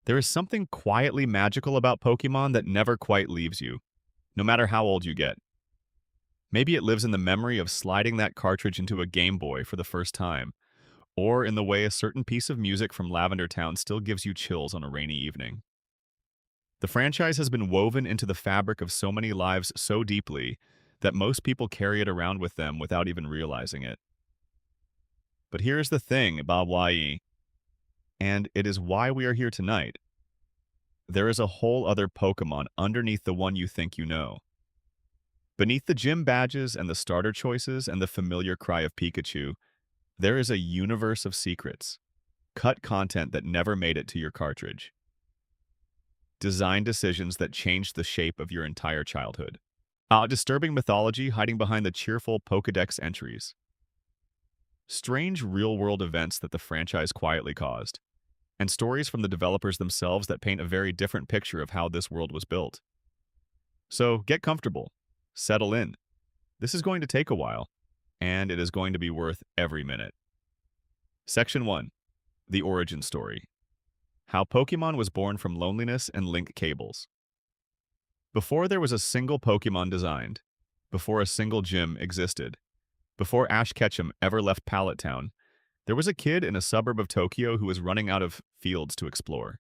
There is something quietly magical about Pokémon that never quite leaves you, no matter how old you get. Maybe it lives in the memory of sliding that cartridge into a Game Boy for the first time, or in the way a certain piece of music from Lavender Town still gives you chills on a rainy evening. The franchise has been woven into the fabric of so many lives so deeply that most people carry it around with them without even realizing it. But here's the thing, Bob Wai, and it is why we are here tonight. There is a whole other Pokémon underneath the one you think you know. Beneath the gym badges and the starter choices and the familiar cry of Pikachu, there is a universe of secrets, cut content that never made it to your cartridge, design decisions that changed the shape of your entire childhood, disturbing mythology hiding behind the cheerful Pokédex entries, strange real-world events that the franchise quietly caused, and stories from the developers themselves that paint a very different picture of how this world was built. So get comfortable, settle in. This is going to take a while, and it is going to be worth every minute. Section 1. The Origin Story. How Pokémon was born from loneliness and link cables. Before there was a single Pokémon designed, before a single gym existed, before Ash Ketchum ever left Pallet Town, there was a kid in a suburb of Tokyo who was running out of fields to explore.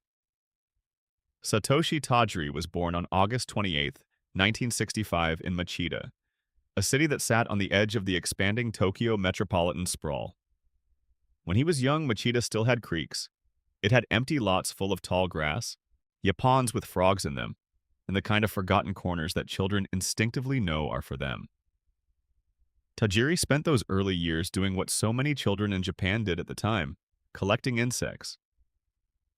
Satoshi Tajiri was born on August 28, 1965 in Machida, a city that sat on the edge of the expanding Tokyo metropolitan sprawl. When he was young, Machida still had creeks. It had empty lots full of tall grass, yapons with frogs in them, and the kind of forgotten corners that children instinctively know are for them. Tajiri spent those early years doing what so many children in Japan did at the time, collecting insects.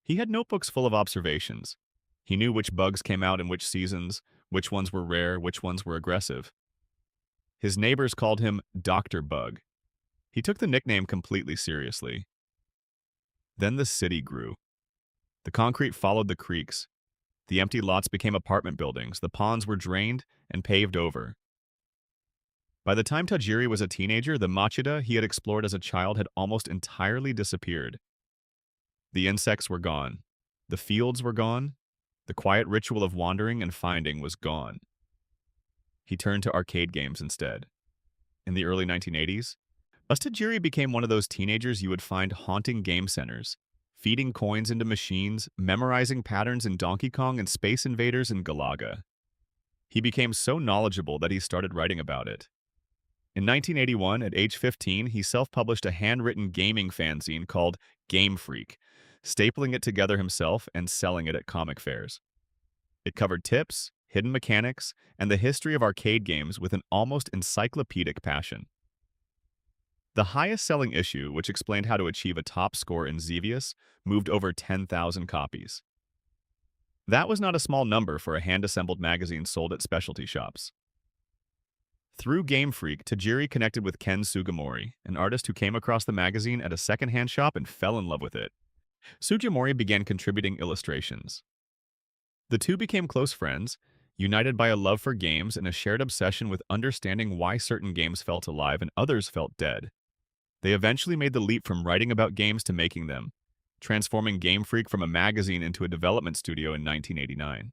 He had notebooks full of observations. He knew which bugs came out in which seasons, which ones were rare, which ones were aggressive. His neighbors called him Dr. Bug. He took the nickname completely seriously. Then the city grew. The concrete followed the creeks. The empty lots became apartment buildings. The ponds were drained and paved over. By the time Tajiri was a teenager, the Machida he had explored as a child had almost entirely disappeared. The insects were gone. The fields were gone. The quiet ritual of wandering and finding was gone. He turned to arcade games instead. In the early 1980s, Tajiri became one of those teenagers you would find haunting game centers, feeding coins into machines, memorizing patterns in Donkey Kong and Space Invaders in Galaga. He became so knowledgeable that he started writing about it. In 1981, at age 15, he self-published a handwritten gaming fanzine called Game Freak, stapling it together himself and selling it at comic fairs. It covered tips, hidden mechanics, and the history of arcade games with an almost encyclopedic passion. The highest-selling issue, which explained how to achieve a top score in Xevious, moved over 10,000 copies. That was not a small number for a hand-assembled magazine sold at specialty shops. Through Game Freak, Tajiri connected with Ken Sugimori, an artist who came across the magazine at a second-hand shop and fell in love with it. Sugimori began contributing illustrations. The two became close friends, united by a love for games and a shared obsession with understanding why certain games felt alive and others felt dead. They eventually made the leap from writing about games to making them, transforming Game Freak from a magazine into a development studio in 1989.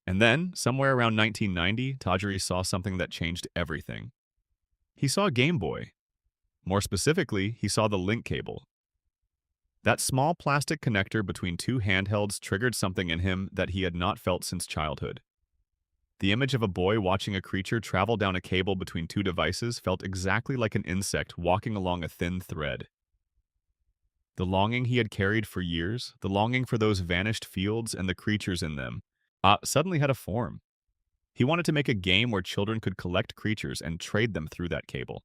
And then, somewhere around 1990, Tajiri saw something that changed everything. He saw a Game Boy. More specifically, he saw the link cable. That small plastic connector between two handhelds triggered something in him that he had not felt since childhood. The image of a boy watching a creature travel down a cable between two devices felt exactly like an insect walking along a thin thread. The longing he had carried for years, the longing for those vanished fields and the creatures in them, suddenly had a form. He wanted to make a game where children could collect creatures and trade them through that cable.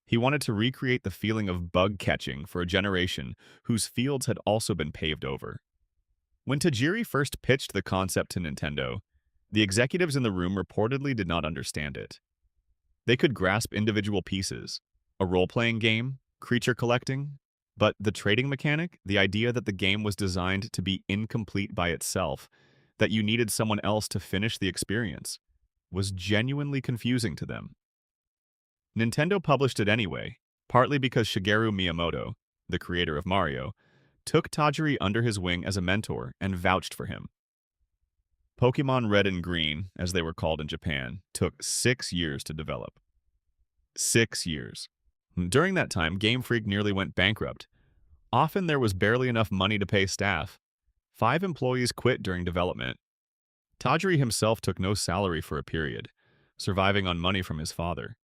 He wanted to recreate the feeling of bug catching for a generation whose fields had also been paved over. When Tajiri first pitched the concept to Nintendo, the executives in the room reportedly did not understand it. They could grasp individual pieces, a role-playing game, creature collecting, but the trading mechanic, the idea that the game was designed to be incomplete by itself, that you needed someone else to finish the experience, was genuinely confusing to them. Nintendo published it anyway, partly because Shigeru Miyamoto, the creator of Mario, took Tajiri under his wing as a mentor and vouched for him. Pokémon Red and Green, as they were called in Japan, took 6 years to develop. 6 years. During that time, Game Freak nearly went bankrupt. Often there was barely enough money to pay staff. 5 employees quit during development. Tajiri himself took no salary for a period, surviving on money from his father.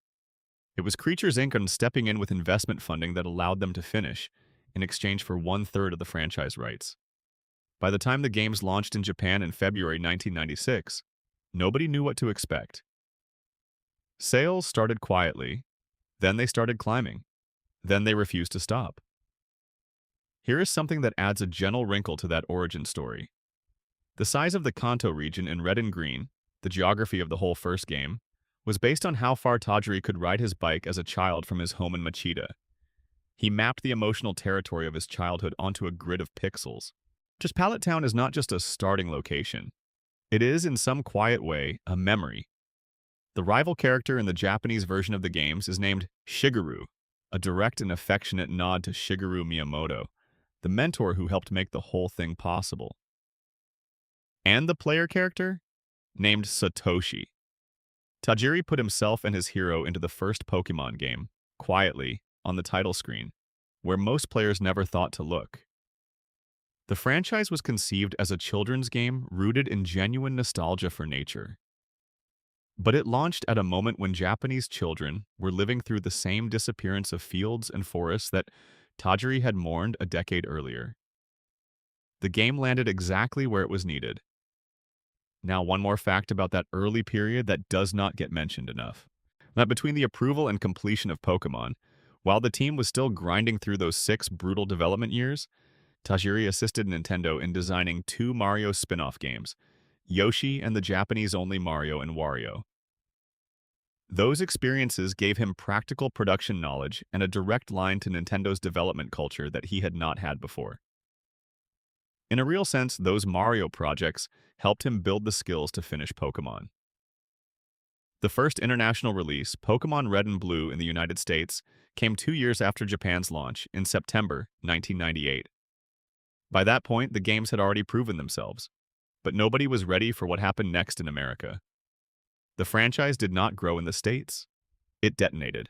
It was Creatures Inc. stepping in with investment funding that allowed them to finish, in exchange for 1/3 of the franchise rights. By the time the games launched in Japan in February 1996, nobody knew what to expect. Sales started quietly, then they started climbing, then they refused to stop. Here is something that adds a gentle wrinkle to that origin story. The size of the Kanto region in Red and Green, the geography of the whole first game, was based on how far Tajiri could ride his bike as a child from his home in Machida. He mapped the emotional territory of his childhood onto a grid of pixels. Just Pallet Town is not just a starting location. It is, in some quiet way, a memory. The rival character in the Japanese version of the games is named Shigeru, a direct and affectionate nod to Shigeru Miyamoto, the mentor who helped make the whole thing possible. And the player character? Named Satoshi. Tajiri put himself and his hero into the first Pokémon game, quietly, on the title screen, where most players never thought to look. The franchise was conceived as a children's game rooted in genuine nostalgia for nature. But it launched at a moment when Japanese children were living through the same disappearance of fields and forests that Tajiri had mourned a decade earlier. The game landed exactly where it was needed. Now, one more fact about that early period that does not get mentioned enough. That between the approval and completion of Pokémon, while the team was still grinding through those 6 brutal development years, Tajiri assisted Nintendo in designing 2 Mario spin-off games, Yoshi and the Japanese-only Mario and Wario. Those experiences gave him practical production knowledge and a direct line to Nintendo's development culture that he had not had before. In a real sense, those Mario projects helped him build the skills to finish Pokémon. The first international release, Pokémon Red and Blue in the United States, came 2 years after Japan's launch, in September 1998. By that point, the games had already proven themselves, but nobody was ready for what happened next in America. The franchise did not grow in the States. It detonated.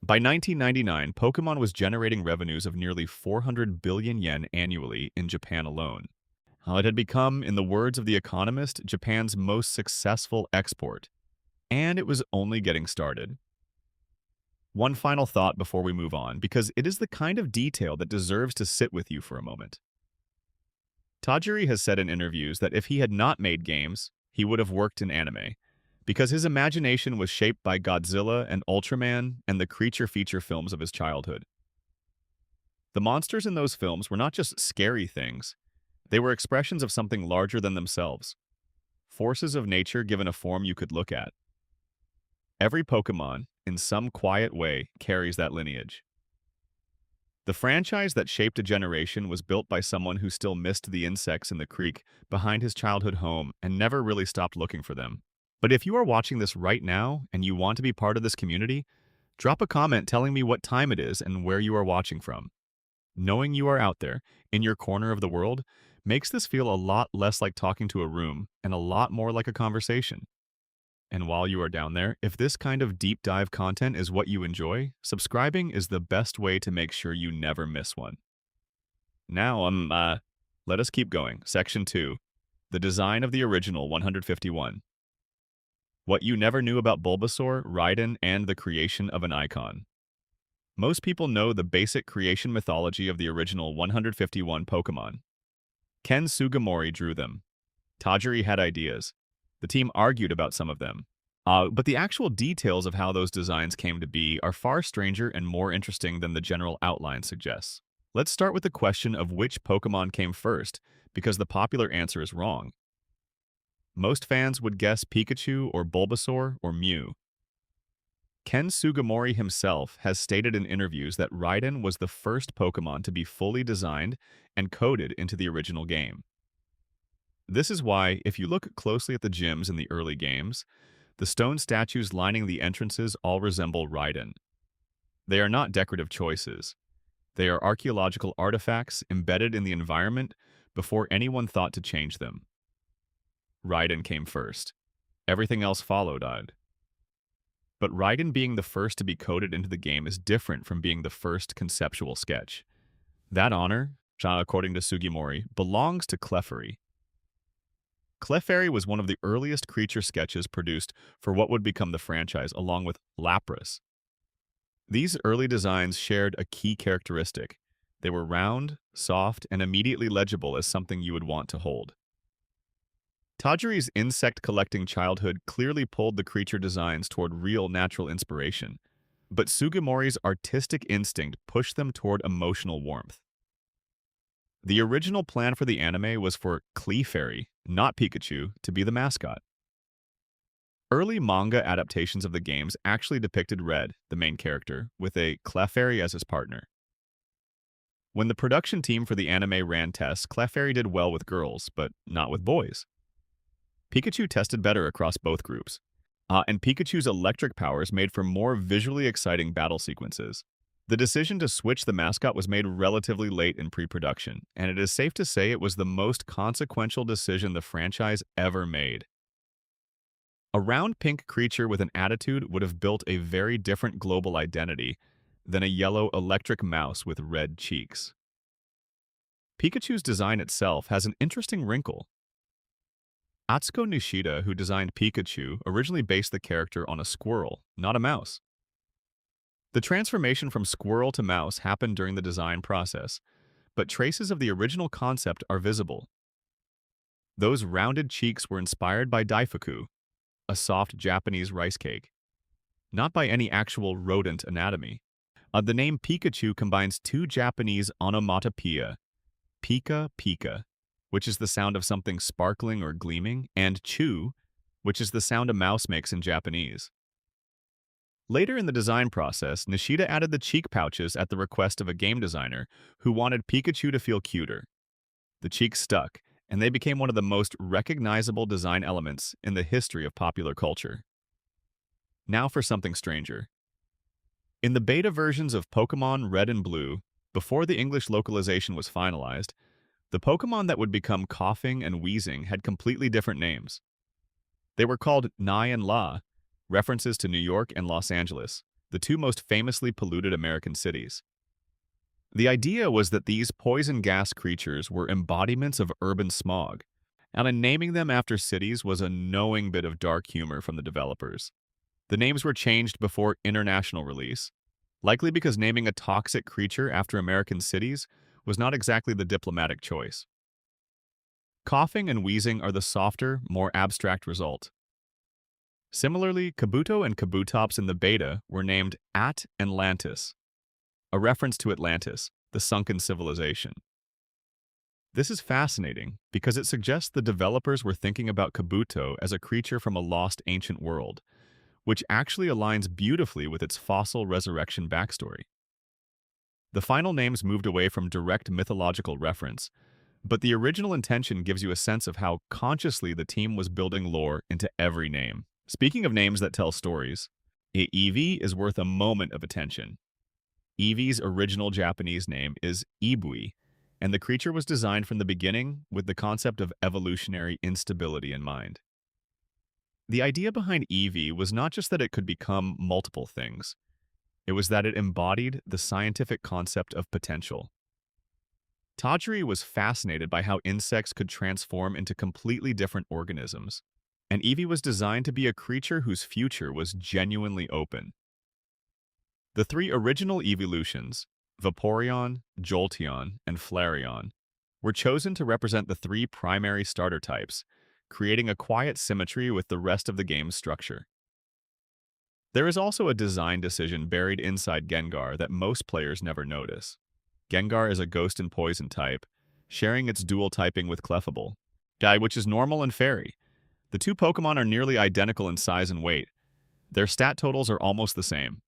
By 1999, Pokémon was generating revenues of nearly 400 billion yen annually in Japan alone. It had become, in the words of The Economist, Japan's most successful export. And it was only getting started. One final thought before we move on, because it is the kind of detail that deserves to sit with you for a moment. Tajiri has said in interviews that if he had not made games, he would have worked in anime, because his imagination was shaped by Godzilla and Ultraman and the creature feature films of his childhood. The monsters in those films were not just scary things, they were expressions of something larger than themselves, forces of nature given a form you could look at. Every Pokémon, in some quiet way, carries that lineage. The franchise that shaped a generation was built by someone who still missed the insects in the creek behind his childhood home and never really stopped looking for them. But if you are watching this right now and you want to be part of this community, drop a comment telling me what time it is and where you are watching from. Knowing you are out there, in your corner of the world, makes this feel a lot less like talking to a room and a lot more like a conversation. And while you are down there, if this kind of deep dive content is what you enjoy, subscribing is the best way to make sure you never miss one. Now, let us keep going. Section 2. The design of the original 151. What you never knew about Bulbasaur, Raiden, and the creation of an icon. Most people know the basic creation mythology of the original 151 Pokémon. Ken Sugimori drew them. Tajiri had ideas. The team argued about some of them. But the actual details of how those designs came to be are far stranger and more interesting than the general outline suggests. Let's start with the question of which Pokémon came first, because the popular answer is wrong. Most fans would guess Pikachu or Bulbasaur or Mew. Ken Sugimori himself has stated in interviews that Raiden was the first Pokémon to be fully designed and coded into the original game. This is why, if you look closely at the gyms in the early games, the stone statues lining the entrances all resemble Raiden. They are not decorative choices. They are archaeological artifacts embedded in the environment before anyone thought to change them. Raiden came first. Everything else followed. But Raiden being the first to be coded into the game is different from being the first conceptual sketch. That honor, according to Sugimori, belongs to Clefairy. Clefairy was one of the earliest creature sketches produced for what would become the franchise, along with Lapras. These early designs shared a key characteristic. They were round, soft, and immediately legible as something you would want to hold. Tajiri's insect-collecting childhood clearly pulled the creature designs toward real natural inspiration, but Sugimori's artistic instinct pushed them toward emotional warmth. The original plan for the anime was for Clefairy, not Pikachu, to be the mascot. Early manga adaptations of the games actually depicted Red, the main character, with a Clefairy as his partner. When the production team for the anime ran tests, Clefairy did well with girls, but not with boys. Pikachu tested better across both groups, and Pikachu's electric powers made for more visually exciting battle sequences. The decision to switch the mascot was made relatively late in pre-production, and it is safe to say it was the most consequential decision the franchise ever made. A round pink creature with an attitude would have built a very different global identity than a yellow electric mouse with red cheeks. Pikachu's design itself has an interesting wrinkle. Atsuko Nishida, who designed Pikachu, originally based the character on a squirrel, not a mouse. The transformation from squirrel to mouse happened during the design process, but traces of the original concept are visible. Those rounded cheeks were inspired by daifuku, a soft Japanese rice cake, not by any actual rodent anatomy. The name Pikachu combines two Japanese onomatopoeia, pika pika, which is the sound of something sparkling or gleaming, and chu, which is the sound a mouse makes in Japanese. Later in the design process, Nishida added the cheek pouches at the request of a game designer who wanted Pikachu to feel cuter. The cheeks stuck, and they became one of the most recognizable design elements in the history of popular culture. Now for something stranger. In the beta versions of Pokémon Red and Blue, before the English localization was finalized, the Pokémon that would become coughing and wheezing had completely different names. They were called Nai and La, references to New York and Los Angeles, the two most famously polluted American cities. The idea was that these poison gas creatures were embodiments of urban smog, and in naming them after cities was a knowing bit of dark humor from the developers. The names were changed before international release, likely because naming a toxic creature after American cities was not exactly the diplomatic choice. Coughing and wheezing are the softer, more abstract result. Similarly, Kabuto and Kabutops in the beta were named Atlantis, a reference to Atlantis, the sunken civilization. This is fascinating because it suggests the developers were thinking about Kabuto as a creature from a lost ancient world, which actually aligns beautifully with its fossil resurrection backstory. The final names moved away from direct mythological reference, but the original intention gives you a sense of how consciously the team was building lore into every name. Speaking of names that tell stories, Eevee is worth a moment of attention. Eevee's original Japanese name is Ibui, and the creature was designed from the beginning with the concept of evolutionary instability in mind. The idea behind Eevee was not just that it could become multiple things. It was that it embodied the scientific concept of potential. Tajiri was fascinated by how insects could transform into completely different organisms, and Eevee was designed to be a creature whose future was genuinely open. The three original evolutions, Vaporeon, Jolteon, and Flareon, were chosen to represent the three primary starter types, creating a quiet symmetry with the rest of the game's structure. There is also a design decision buried inside Gengar that most players never notice. Gengar is a ghost and poison type, sharing its dual typing with Clefable, which is normal and fairy. The two Pokémon are nearly identical in size and weight. Their stat totals are almost the same.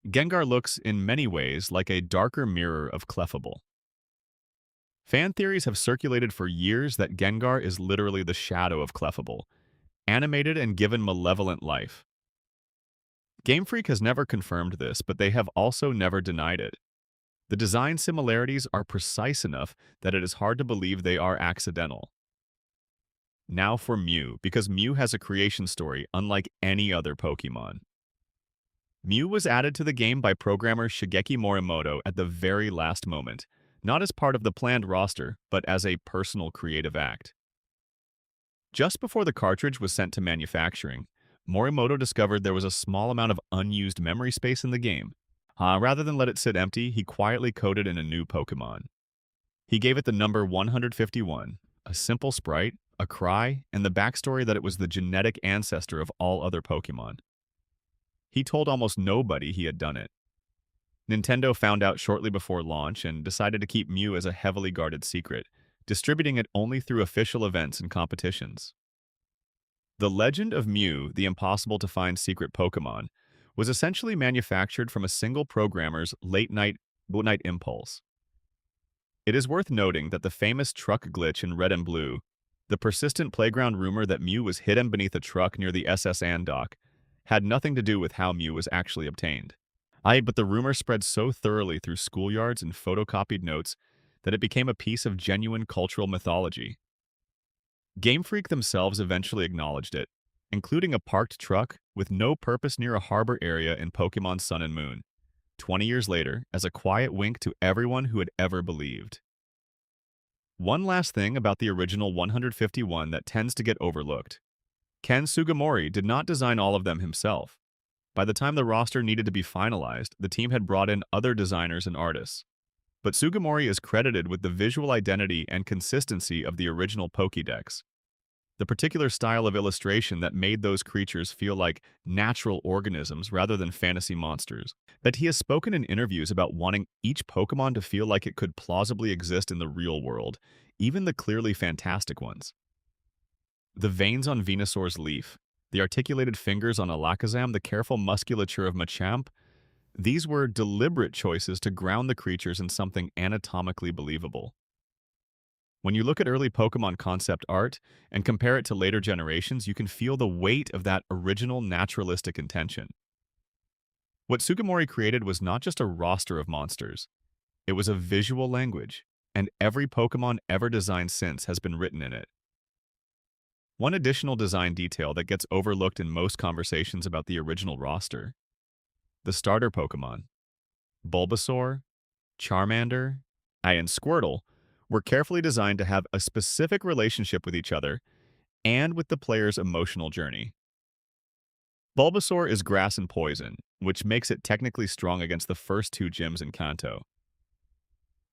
Gengar looks, in many ways, like a darker mirror of Clefable. Fan theories have circulated for years that Gengar is literally the shadow of Clefable, animated and given malevolent life. Game Freak has never confirmed this, but they have also never denied it. The design similarities are precise enough that it is hard to believe they are accidental. Now for Mew, because Mew has a creation story unlike any other Pokémon. Mew was added to the game by programmer Shigeki Morimoto at the very last moment, not as part of the planned roster, but as a personal creative act. Just before the cartridge was sent to manufacturing, Morimoto discovered there was a small amount of unused memory space in the game. Rather than let it sit empty, he quietly coded in a new Pokémon. He gave it the number 151, a simple sprite, a cry, and the backstory that it was the genetic ancestor of all other Pokémon. He told almost nobody he had done it. Nintendo found out shortly before launch and decided to keep Mew as a heavily guarded secret, distributing it only through official events and competitions. The legend of Mew, the impossible-to-find secret Pokémon, was essentially manufactured from a single programmer's late-night impulse. It is worth noting that the famous truck glitch in Red and Blue, the persistent playground rumor that Mew was hidden beneath a truck near the SS Anne dock, had nothing to do with how Mew was actually obtained. But the rumor spread so thoroughly through schoolyards and photocopied notes that it became a piece of genuine cultural mythology. Game Freak themselves eventually acknowledged it, including a parked truck with no purpose near a harbor area in Pokémon Sun and Moon, 20 years later, as a quiet wink to everyone who had ever believed. One last thing about the original 151 that tends to get overlooked. Ken Sugimori did not design all of them himself. By the time the roster needed to be finalized, the team had brought in other designers and artists. But Sugimori is credited with the visual identity and consistency of the original Pokédex. The particular style of illustration that made those creatures feel like natural organisms rather than fantasy monsters. That he has spoken in interviews about wanting each Pokémon to feel like it could plausibly exist in the real world, even the clearly fantastic ones. The veins on Venusaur's leaf, the articulated fingers on Alakazam, the careful musculature of Machamp, these were deliberate choices to ground the creatures in something anatomically believable. When you look at early Pokémon concept art and compare it to later generations, you can feel the weight of that original naturalistic intention. What Sugimori created was not just a roster of monsters. It was a visual language, and every Pokémon ever designed since has been written in it. One additional design detail that gets overlooked in most conversations about the original roster: the starter Pokémon, Bulbasaur, Charmander, and Squirtle, were carefully designed to have a specific relationship with each other and with the player's emotional journey. Bulbasaur is grass and poison, which makes it technically strong against the first two gyms in Kanto.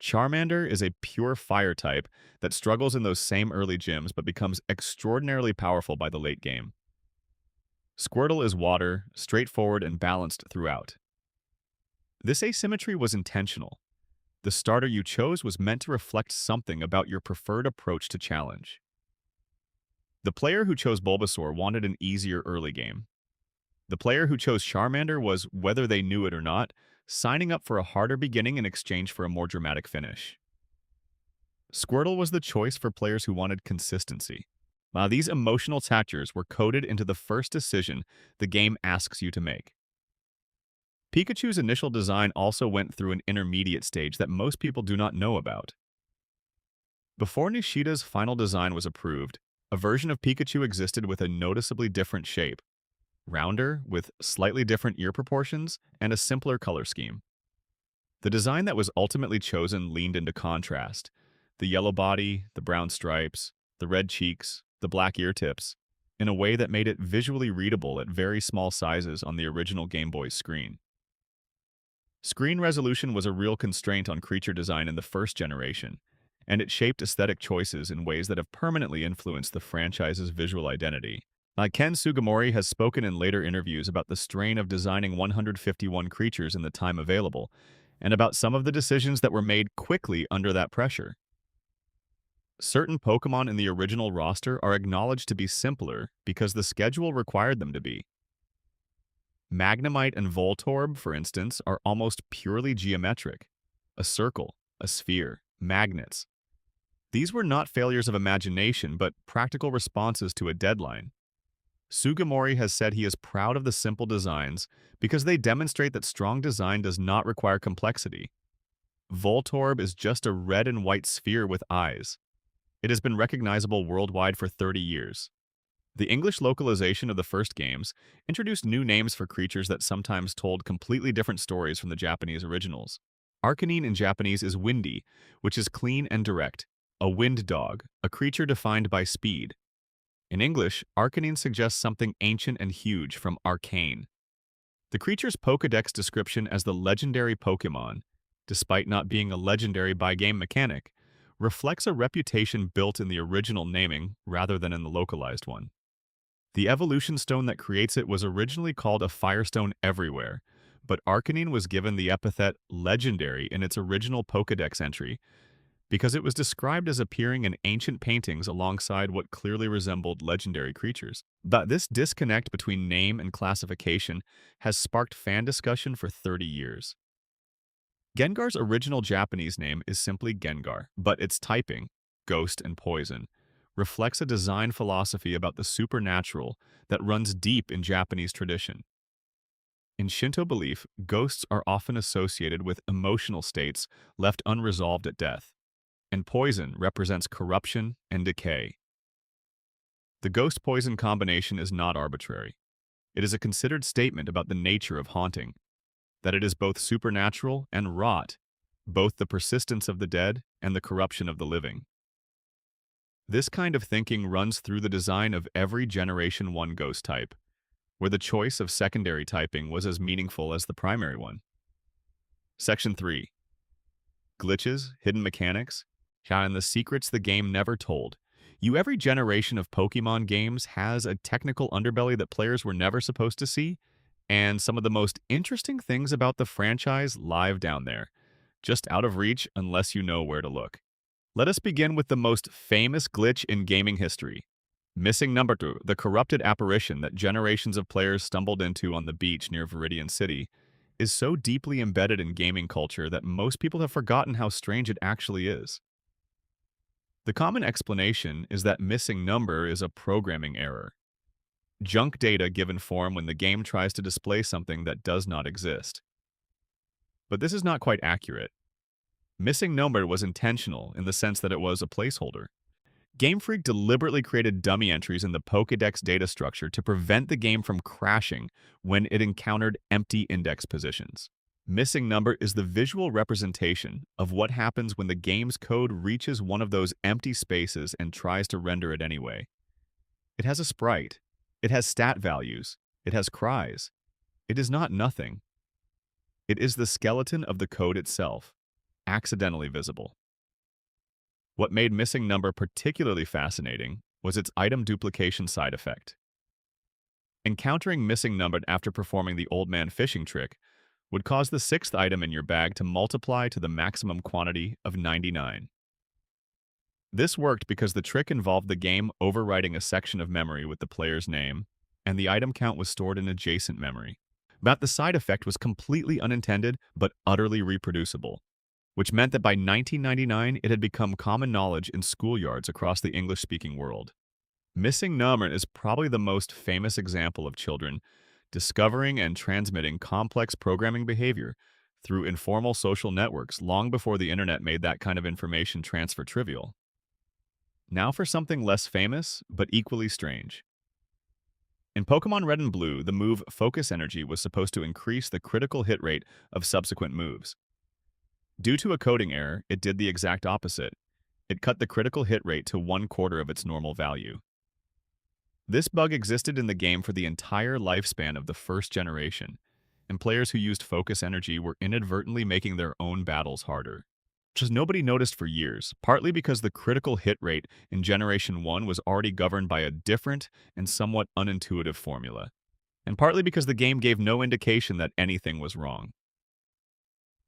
Charmander is a pure fire type that struggles in those same early gyms but becomes extraordinarily powerful by the late game. Squirtle is water, straightforward and balanced throughout. This asymmetry was intentional. The starter you chose was meant to reflect something about your preferred approach to challenge. The player who chose Bulbasaur wanted an easier early game. The player who chose Charmander was, whether they knew it or not, signing up for a harder beginning in exchange for a more dramatic finish. Squirtle was the choice for players who wanted consistency. These emotional factors were coded into the first decision the game asks you to make. Pikachu's initial design also went through an intermediate stage that most people do not know about. Before Nishida's final design was approved, a version of Pikachu existed with a noticeably different shape, rounder, with slightly different ear proportions, and a simpler color scheme. The design that was ultimately chosen leaned into contrast: the yellow body, the brown stripes, the red cheeks, the black ear tips, in a way that made it visually readable at very small sizes on the original Game Boy's screen. Screen resolution was a real constraint on creature design in the first generation, and it shaped aesthetic choices in ways that have permanently influenced the franchise's visual identity. Ken Sugimori has spoken in later interviews about the strain of designing 151 creatures in the time available, and about some of the decisions that were made quickly under that pressure. Certain Pokémon in the original roster are acknowledged to be simpler because the schedule required them to be. Magnemite and Voltorb, for instance, are almost purely geometric: a circle, a sphere, magnets. These were not failures of imagination, but practical responses to a deadline. Sugimori has said he is proud of the simple designs because they demonstrate that strong design does not require complexity. Voltorb is just a red and white sphere with eyes. It has been recognizable worldwide for 30 years. The English localization of the first games introduced new names for creatures that sometimes told completely different stories from the Japanese originals. Arcanine in Japanese is windy, which is clean and direct. A wind dog, a creature defined by speed. In English, Arcanine suggests something ancient and huge from arcane. The creature's Pokédex description as the legendary Pokémon, despite not being a legendary by-game mechanic, reflects a reputation built in the original naming rather than in the localized one. The evolution stone that creates it was originally called a Firestone Everywhere, but Arcanine was given the epithet legendary in its original Pokédex entry because it was described as appearing in ancient paintings alongside what clearly resembled legendary creatures. But this disconnect between name and classification has sparked fan discussion for 30 years. Gengar's original Japanese name is simply Gengar, but its typing, ghost and poison, reflects a design philosophy about the supernatural that runs deep in Japanese tradition. In Shinto belief, ghosts are often associated with emotional states left unresolved at death, and poison represents corruption and decay. The ghost-poison combination is not arbitrary. It is a considered statement about the nature of haunting, that it is both supernatural and wrought, both the persistence of the dead and the corruption of the living. This kind of thinking runs through the design of every Generation 1 ghost type, where the choice of secondary typing was as meaningful as the primary one. Section 3. Glitches, hidden mechanics, and the secrets the game never told. Every generation of Pokémon games has a technical underbelly that players were never supposed to see, and some of the most interesting things about the franchise live down there, just out of reach unless you know where to look. Let us begin with the most famous glitch in gaming history. Missing Number 2, the corrupted apparition that generations of players stumbled into on the beach near Viridian City, is so deeply embedded in gaming culture that most people have forgotten how strange it actually is. The common explanation is that missing number is a programming error. Junk data given form when the game tries to display something that does not exist. But this is not quite accurate. Missing number was intentional in the sense that it was a placeholder. Game Freak deliberately created dummy entries in the Pokédex data structure to prevent the game from crashing when it encountered empty index positions. Missing number is the visual representation of what happens when the game's code reaches one of those empty spaces and tries to render it anyway. It has a sprite. It has stat values. It has cries. It is not nothing. It is the skeleton of the code itself, accidentally visible. What made missing number particularly fascinating was its item duplication side effect. Encountering missing number after performing the old man fishing trick would cause the 6th item in your bag to multiply to the maximum quantity of 99. This worked because the trick involved the game overwriting a section of memory with the player's name, and the item count was stored in adjacent memory. But the side effect was completely unintended but utterly reproducible, which meant that by 1999 it had become common knowledge in schoolyards across the English-speaking world. Missing number is probably the most famous example of children discovering and transmitting complex programming behavior through informal social networks long before the internet made that kind of information transfer trivial. Now for something less famous, but equally strange. In Pokémon Red and Blue, the move Focus Energy was supposed to increase the critical hit rate of subsequent moves. Due to a coding error, it did the exact opposite. It cut the critical hit rate to 1/4 of its normal value. This bug existed in the game for the entire lifespan of the first generation, and players who used Focus Energy were inadvertently making their own battles harder. Just nobody noticed for years, partly because the critical hit rate in Generation 1 was already governed by a different and somewhat unintuitive formula, and partly because the game gave no indication that anything was wrong.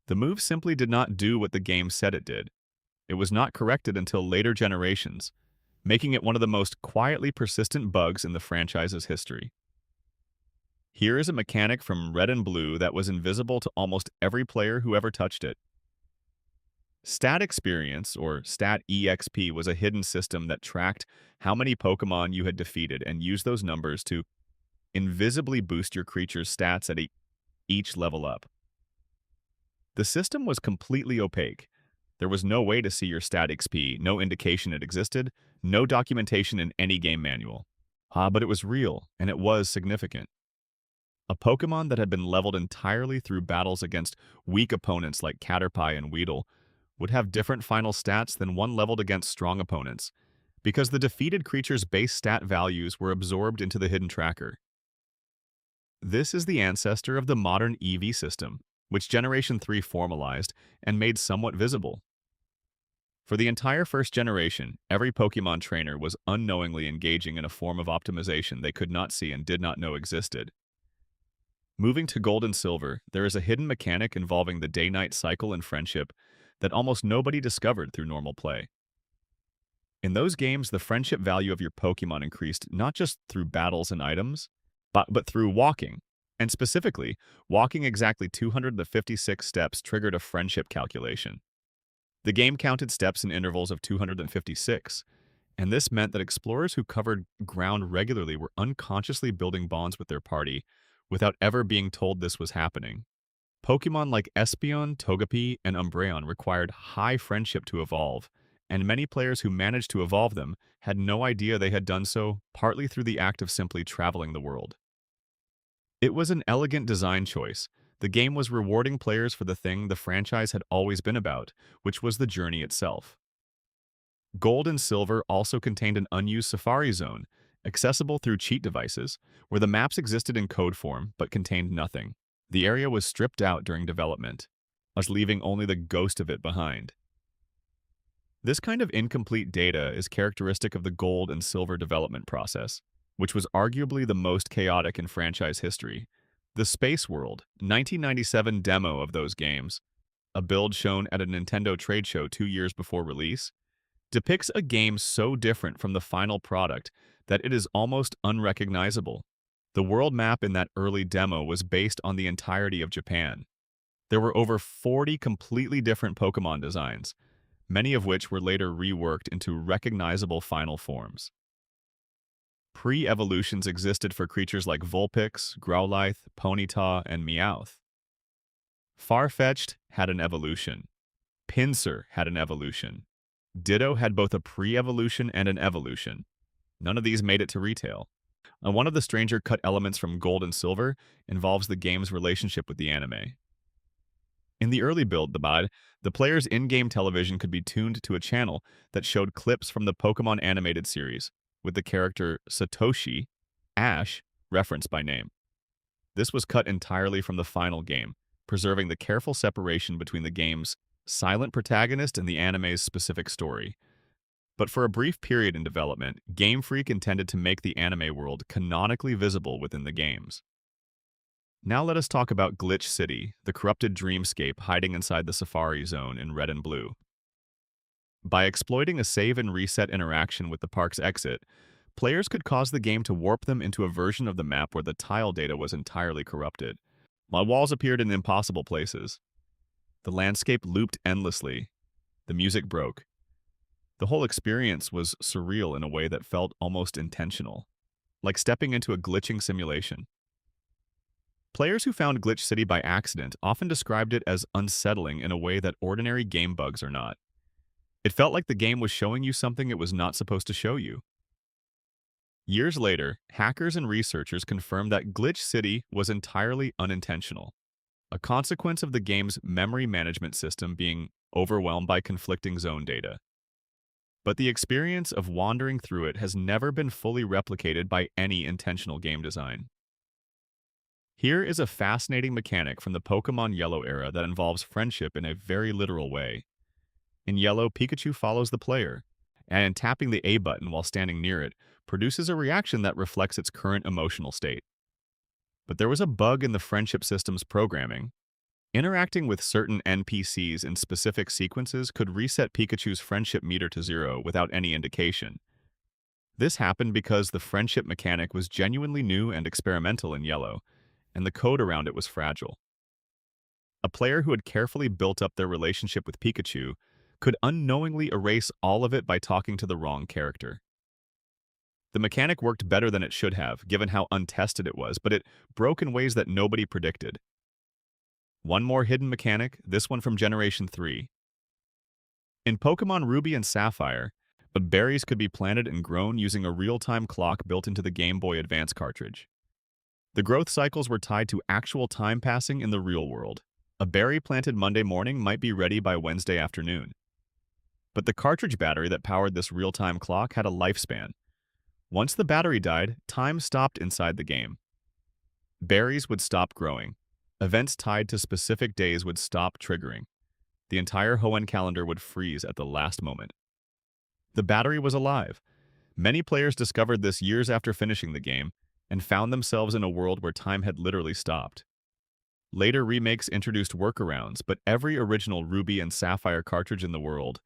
The move simply did not do what the game said it did. It was not corrected until later generations, making it one of the most quietly persistent bugs in the franchise's history. Here is a mechanic from Red and Blue that was invisible to almost every player who ever touched it. Stat Experience, or Stat EXP, was a hidden system that tracked how many Pokémon you had defeated and used those numbers to invisibly boost your creature's stats at each level up. The system was completely opaque. There was no way to see your stat XP, no indication it existed, no documentation in any game manual. But it was real, and it was significant. A Pokémon that had been leveled entirely through battles against weak opponents like Caterpie and Weedle would have different final stats than one leveled against strong opponents, because the defeated creature's base stat values were absorbed into the hidden tracker. This is the ancestor of the modern EV system, which Generation 3 formalized and made somewhat visible. For the entire first generation, every Pokémon trainer was unknowingly engaging in a form of optimization they could not see and did not know existed. Moving to Gold and Silver, there is a hidden mechanic involving the day-night cycle and friendship that almost nobody discovered through normal play. In those games, the friendship value of your Pokémon increased not just through battles and items, but through walking. And specifically, walking exactly 256 steps triggered a friendship calculation. The game counted steps in intervals of 256, and this meant that explorers who covered ground regularly were unconsciously building bonds with their party without ever being told this was happening. Pokémon like Espeon, Togepi, and Umbreon required high friendship to evolve, and many players who managed to evolve them had no idea they had done so, partly through the act of simply traveling the world. It was an elegant design choice. The game was rewarding players for the thing the franchise had always been about, which was the journey itself. Gold and Silver also contained an unused Safari Zone, accessible through cheat devices, where the maps existed in code form but contained nothing. The area was stripped out during development, thus leaving only the ghost of it behind. This kind of incomplete data is characteristic of the Gold and Silver development process, which was arguably the most chaotic in franchise history. The Space World 1997 demo of those games, a build shown at a Nintendo trade show 2 years before release, depicts a game so different from the final product that it is almost unrecognizable. The world map in that early demo was based on the entirety of Japan. There were over 40 completely different Pokémon designs, many of which were later reworked into recognizable final forms. Pre-evolutions existed for creatures like Vulpix, Growlithe, Ponyta, and Meowth. Farfetch'd had an evolution. Pinsir had an evolution. Ditto had both a pre-evolution and an evolution. None of these made it to retail. And one of the stranger cut elements from Gold and Silver involves the game's relationship with the anime. In the early build, the player's in-game television could be tuned to a channel that showed clips from the Pokémon animated series, with the character Satoshi, Ash, referenced by name. This was cut entirely from the final game, preserving the careful separation between the game's silent protagonist and the anime's specific story. But for a brief period in development, Game Freak intended to make the anime world canonically visible within the games. Now let us talk about Glitch City, the corrupted dreamscape hiding inside the Safari Zone in Red and Blue. By exploiting a save and reset interaction with the park's exit, players could cause the game to warp them into a version of the map where the tile data was entirely corrupted, while walls appeared in impossible places. The landscape looped endlessly. The music broke. The whole experience was surreal in a way that felt almost intentional, like stepping into a glitching simulation. Players who found Glitch City by accident often described it as unsettling in a way that ordinary game bugs are not. It felt like the game was showing you something it was not supposed to show you. Years later, hackers and researchers confirmed that Glitch City was entirely unintentional, a consequence of the game's memory management system being overwhelmed by conflicting zone data. But the experience of wandering through it has never been fully replicated by any intentional game design. Here is a fascinating mechanic from the Pokémon Yellow era that involves friendship in a very literal way. In Yellow, Pikachu follows the player, and tapping the A button while standing near it produces a reaction that reflects its current emotional state. But there was a bug in the friendship system's programming. Interacting with certain NPCs in specific sequences could reset Pikachu's friendship meter to 0 without any indication. This happened because the friendship mechanic was genuinely new and experimental in Yellow, and the code around it was fragile. A player who had carefully built up their relationship with Pikachu could unknowingly erase all of it by talking to the wrong character. The mechanic worked better than it should have, given how untested it was, but it broke in ways that nobody predicted. One more hidden mechanic, this one from Generation 3. In Pokémon Ruby and Sapphire, berries could be planted and grown using a real-time clock built into the Game Boy Advance cartridge. The growth cycles were tied to actual time passing in the real world. A berry planted Monday morning might be ready by Wednesday afternoon. But the cartridge battery that powered this real-time clock had a lifespan. Once the battery died, time stopped inside the game. Berries would stop growing. Events tied to specific days would stop triggering. The entire Hoenn calendar would freeze at the last moment. The battery was alive. Many players discovered this years after finishing the game and found themselves in a world where time had literally stopped. Later remakes introduced workarounds, but every original Ruby and Sapphire cartridge in the world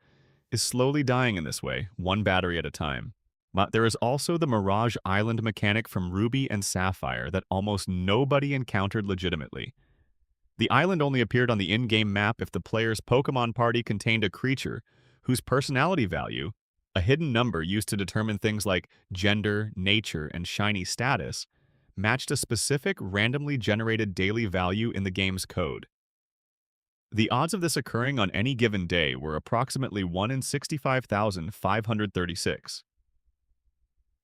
is slowly dying in this way, one battery at a time. But there is also the Mirage Island mechanic from Ruby and Sapphire that almost nobody encountered legitimately. The island only appeared on the in-game map if the player's Pokémon party contained a creature whose personality value, a hidden number used to determine things like gender, nature, and shiny status, matched a specific randomly generated daily value in the game's code. The odds of this occurring on any given day were approximately 1 in 65,536.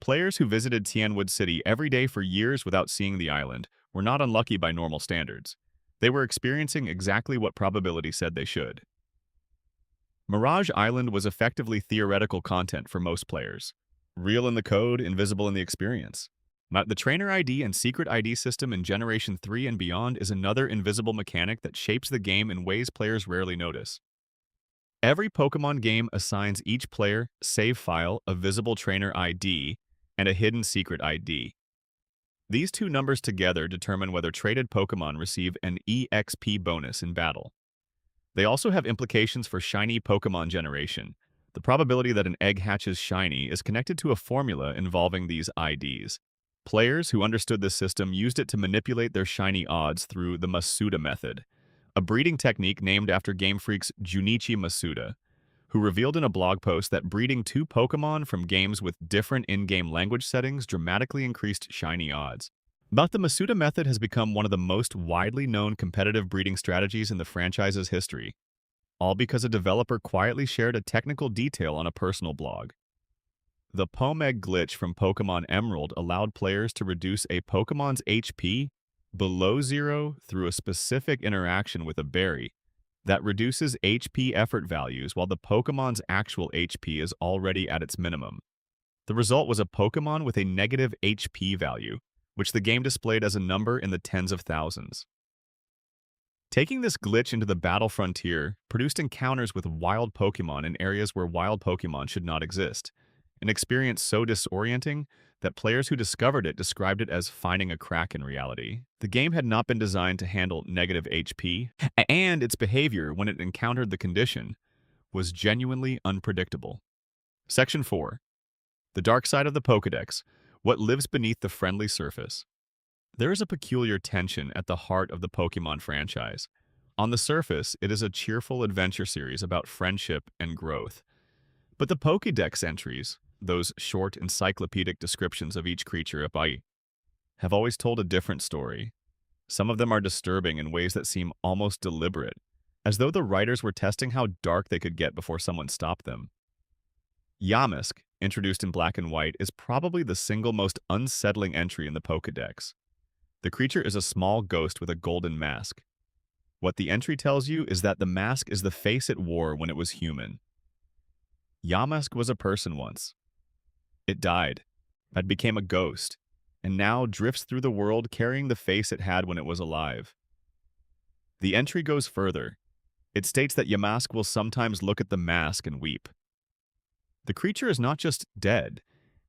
Players who visited Tianwood City every day for years without seeing the island were not unlucky by normal standards. They were experiencing exactly what probability said they should. Mirage Island was effectively theoretical content for most players. Real in the code, invisible in the experience. The Trainer ID and Secret ID system in Generation 3 and beyond is another invisible mechanic that shapes the game in ways players rarely notice. Every Pokémon game assigns each player, save file, a visible Trainer ID, and a hidden Secret ID. These two numbers together determine whether traded Pokémon receive an EXP bonus in battle. They also have implications for shiny Pokémon generation. The probability that an egg hatches shiny is connected to a formula involving these IDs. Players who understood this system used it to manipulate their shiny odds through the Masuda method, a breeding technique named after Game Freak's Junichi Masuda, who revealed in a blog post that breeding two Pokémon from games with different in-game language settings dramatically increased shiny odds. But the Masuda method has become one of the most widely known competitive breeding strategies in the franchise's history, all because a developer quietly shared a technical detail on a personal blog. The Pomeg glitch from Pokémon Emerald allowed players to reduce a Pokémon's HP below 0 through a specific interaction with a berry that reduces HP effort values while the Pokémon's actual HP is already at its minimum. The result was a Pokémon with a negative HP value, which the game displayed as a number in the tens of thousands. Taking this glitch into the battle frontier produced encounters with wild Pokémon in areas where wild Pokémon should not exist, an experience so disorienting that players who discovered it described it as finding a crack in reality. The game had not been designed to handle negative HP, and its behavior when it encountered the condition was genuinely unpredictable. Section 4. The Dark Side of the Pokédex, What Lives Beneath the Friendly Surface. There is a peculiar tension at the heart of the Pokémon franchise. On the surface, it is a cheerful adventure series about friendship and growth. But the Pokédex entries, those short encyclopedic descriptions of each creature have always told a different story. Some of them are disturbing in ways that seem almost deliberate, as though the writers were testing how dark they could get before someone stopped them. Yamask, introduced in Black and White, is probably the single most unsettling entry in the Pokédex. The creature is a small ghost with a golden mask. What the entry tells you is that the mask is the face it wore when it was human. Yamask was a person once. It died, but became a ghost, and now drifts through the world carrying the face it had when it was alive. The entry goes further. It states that Yamask will sometimes look at the mask and weep. The creature is not just dead,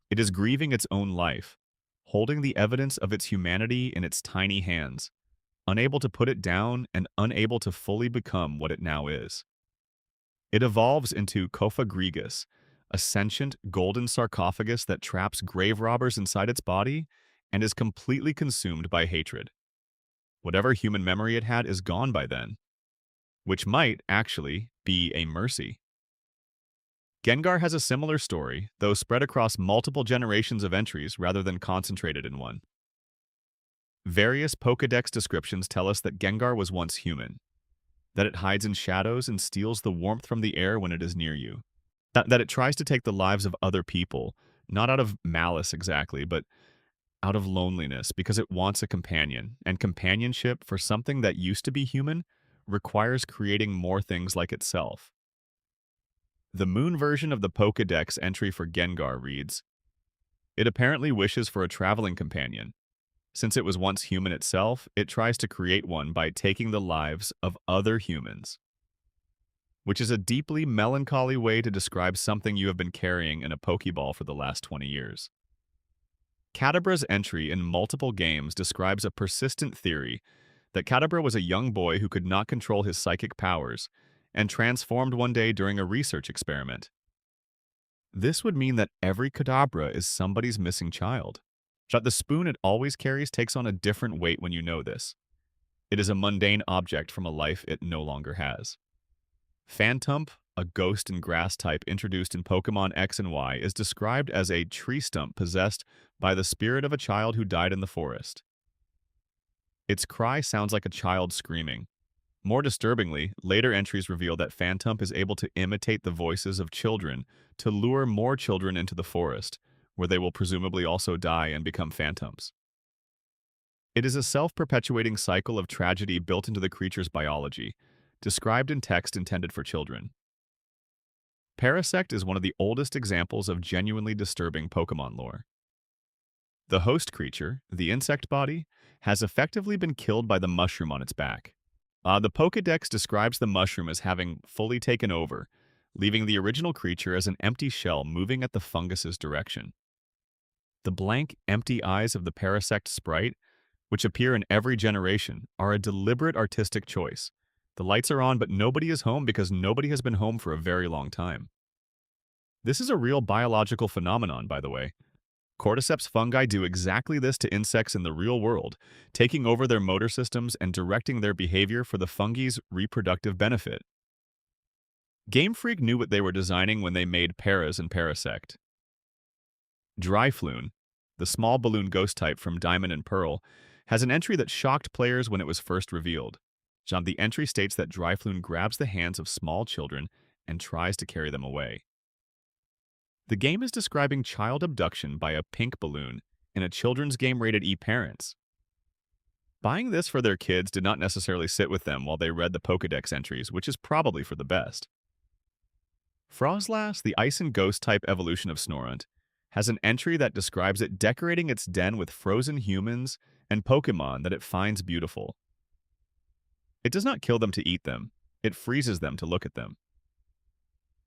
it is grieving its own life, holding the evidence of its humanity in its tiny hands, unable to put it down and unable to fully become what it now is. It evolves into Kofa Grigus, a sentient golden sarcophagus that traps grave robbers inside its body and is completely consumed by hatred. Whatever human memory it had is gone by then, which might actually be a mercy. Gengar has a similar story, though spread across multiple generations of entries rather than concentrated in one. Various Pokédex descriptions tell us that Gengar was once human, that it hides in shadows and steals the warmth from the air when it is near you, that it tries to take the lives of other people, not out of malice exactly, but out of loneliness because it wants a companion, and companionship for something that used to be human requires creating more things like itself. The moon version of the Pokédex entry for Gengar reads, "It apparently wishes for a traveling companion. Since it was once human itself, it tries to create one by taking the lives of other humans," which is a deeply melancholy way to describe something you have been carrying in a Pokeball for the last 20 years. Kadabra's entry in multiple games describes a persistent theory that Kadabra was a young boy who could not control his psychic powers and transformed one day during a research experiment. This would mean that every Kadabra is somebody's missing child. That the spoon it always carries takes on a different weight when you know this. It is a mundane object from a life it no longer has. Phantump, a ghost and grass type introduced in Pokémon X and Y, is described as a tree stump possessed by the spirit of a child who died in the forest. Its cry sounds like a child screaming. More disturbingly, later entries reveal that Phantump is able to imitate the voices of children to lure more children into the forest, where they will presumably also die and become phantoms. It is a self-perpetuating cycle of tragedy built into the creature's biology, described in text intended for children. Parasect is one of the oldest examples of genuinely disturbing Pokémon lore. The host creature, the insect body, has effectively been killed by the mushroom on its back. The Pokédex describes the mushroom as having fully taken over, leaving the original creature as an empty shell moving at the fungus's direction. The blank, empty eyes of the Parasect sprite, which appear in every generation, are a deliberate artistic choice. The lights are on, but nobody is home because nobody has been home for a very long time. This is a real biological phenomenon, by the way. Cordyceps fungi do exactly this to insects in the real world, taking over their motor systems and directing their behavior for the fungi's reproductive benefit. Game Freak knew what they were designing when they made Paras and Parasect. Dryfloon, the small balloon ghost type from Diamond and Pearl, has an entry that shocked players when it was first revealed. The entry states that Dryfloon grabs the hands of small children and tries to carry them away. The game is describing child abduction by a pink balloon in a children's game rated E parents. Buying this for their kids did not necessarily sit with them while they read the Pokédex entries, which is probably for the best. Frozlass, the ice and ghost type evolution of Snorunt, has an entry that describes it decorating its den with frozen humans and Pokémon that it finds beautiful. It does not kill them to eat them, it freezes them to look at them.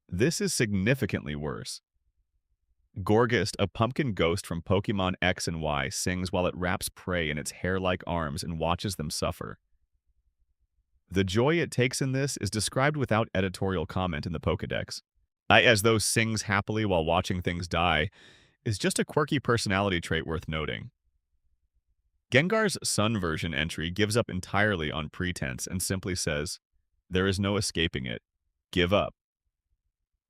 This is significantly worse. Gorgist, a pumpkin ghost from Pokémon X and Y, sings while it wraps prey in its hair-like arms and watches them suffer. The joy it takes in this is described without editorial comment in the Pokédex. As though sings happily while watching things die is just a quirky personality trait worth noting. Gengar's Sun version entry gives up entirely on pretense and simply says, "There is no escaping it. Give up,"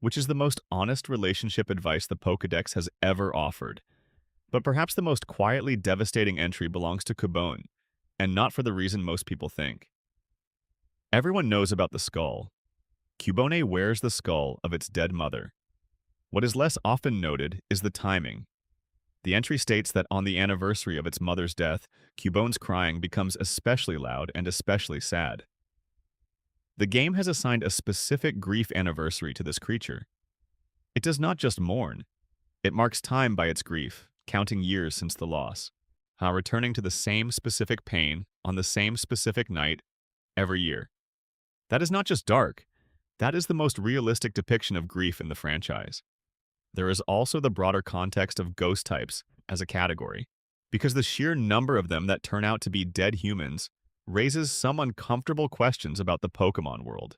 which is the most honest relationship advice the Pokédex has ever offered. But perhaps the most quietly devastating entry belongs to Cubone, and not for the reason most people think. Everyone knows about the skull. Cubone wears the skull of its dead mother. What is less often noted is the timing. The entry states that on the anniversary of its mother's death, Cubone's crying becomes especially loud and especially sad. The game has assigned a specific grief anniversary to this creature. It does not just mourn. It marks time by its grief, counting years since the loss, returning to the same specific pain on the same specific night every year. That is not just dark. That is the most realistic depiction of grief in the franchise. There is also the broader context of ghost types as a category, because the sheer number of them that turn out to be dead humans raises some uncomfortable questions about the Pokémon world.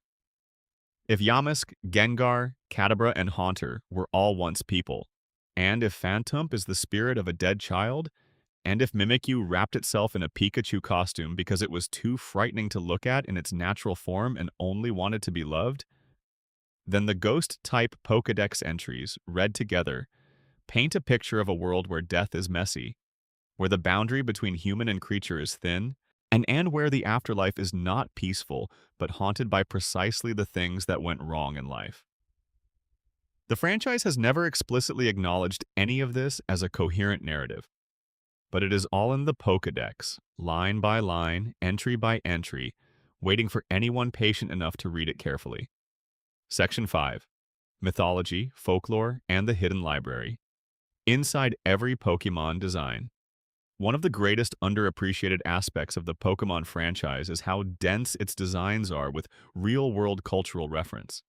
If Yamask, Gengar, Kadabra, and Haunter were all once people, and if Phantump is the spirit of a dead child, and if Mimikyu wrapped itself in a Pikachu costume because it was too frightening to look at in its natural form and only wanted to be loved, then the ghost-type Pokédex entries, read together, paint a picture of a world where death is messy, where the boundary between human and creature is thin, and where the afterlife is not peaceful, but haunted by precisely the things that went wrong in life. The franchise has never explicitly acknowledged any of this as a coherent narrative, but it is all in the Pokédex, line by line, entry by entry, waiting for anyone patient enough to read it carefully. Section 5. Mythology, Folklore, and the Hidden Library. Inside every Pokémon design. One of the greatest underappreciated aspects of the Pokémon franchise is how dense its designs are with real-world cultural reference.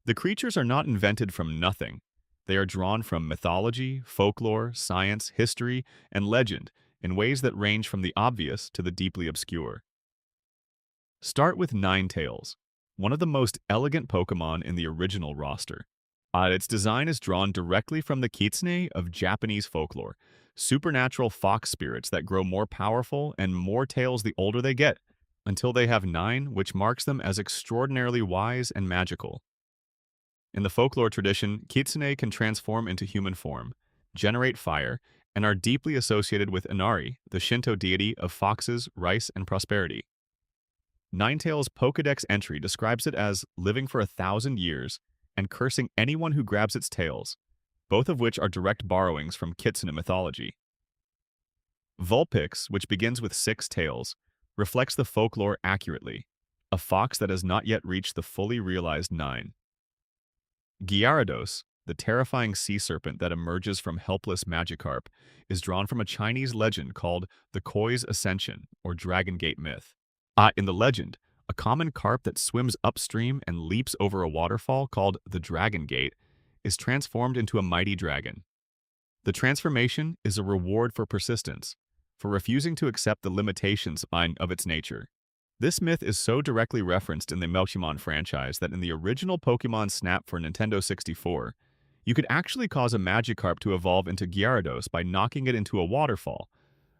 The creatures are not invented from nothing. They are drawn from mythology, folklore, science, history, and legend in ways that range from the obvious to the deeply obscure. Start with Ninetales, one of the most elegant Pokémon in the original roster. Its design is drawn directly from the kitsune of Japanese folklore, supernatural fox spirits that grow more powerful and more tails the older they get, until they have 9, which marks them as extraordinarily wise and magical. In the folklore tradition, kitsune can transform into human form, generate fire, and are deeply associated with Inari, the Shinto deity of foxes, rice, and prosperity. Ninetales' Pokédex entry describes it as living for 1,000 years and cursing anyone who grabs its tails, both of which are direct borrowings from kitsune mythology. Vulpix, which begins with 6 tails, reflects the folklore accurately, a fox that has not yet reached the fully realized 9. Gyarados, the terrifying sea serpent that emerges from helpless Magikarp, is drawn from a Chinese legend called the Koi's Ascension, or Dragon Gate myth. In the legend, a common carp that swims upstream and leaps over a waterfall called the Dragon Gate is transformed into a mighty dragon. The transformation is a reward for persistence, for refusing to accept the limitations of its nature. This myth is so directly referenced in the Pokémon franchise that in the original Pokémon Snap for Nintendo 64, you could actually cause a Magikarp to evolve into Gyarados by knocking it into a waterfall,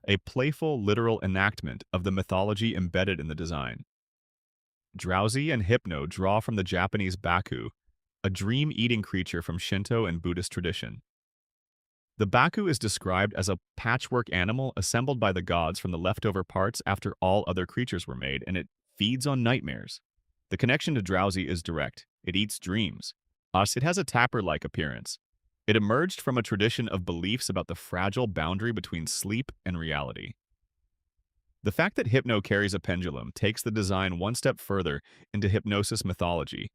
a playful, literal enactment of the mythology embedded in the design. Drowsy and Hypno draw from the Japanese Baku, a dream-eating creature from Shinto and Buddhist tradition. The Baku is described as a patchwork animal assembled by the gods from the leftover parts after all other creatures were made, and it feeds on nightmares. The connection to Drowsy is direct. It eats dreams. It has a tapir-like appearance. It emerged from a tradition of beliefs about the fragile boundary between sleep and reality. The fact that Hypno carries a pendulum takes the design one step further into hypnosis mythology,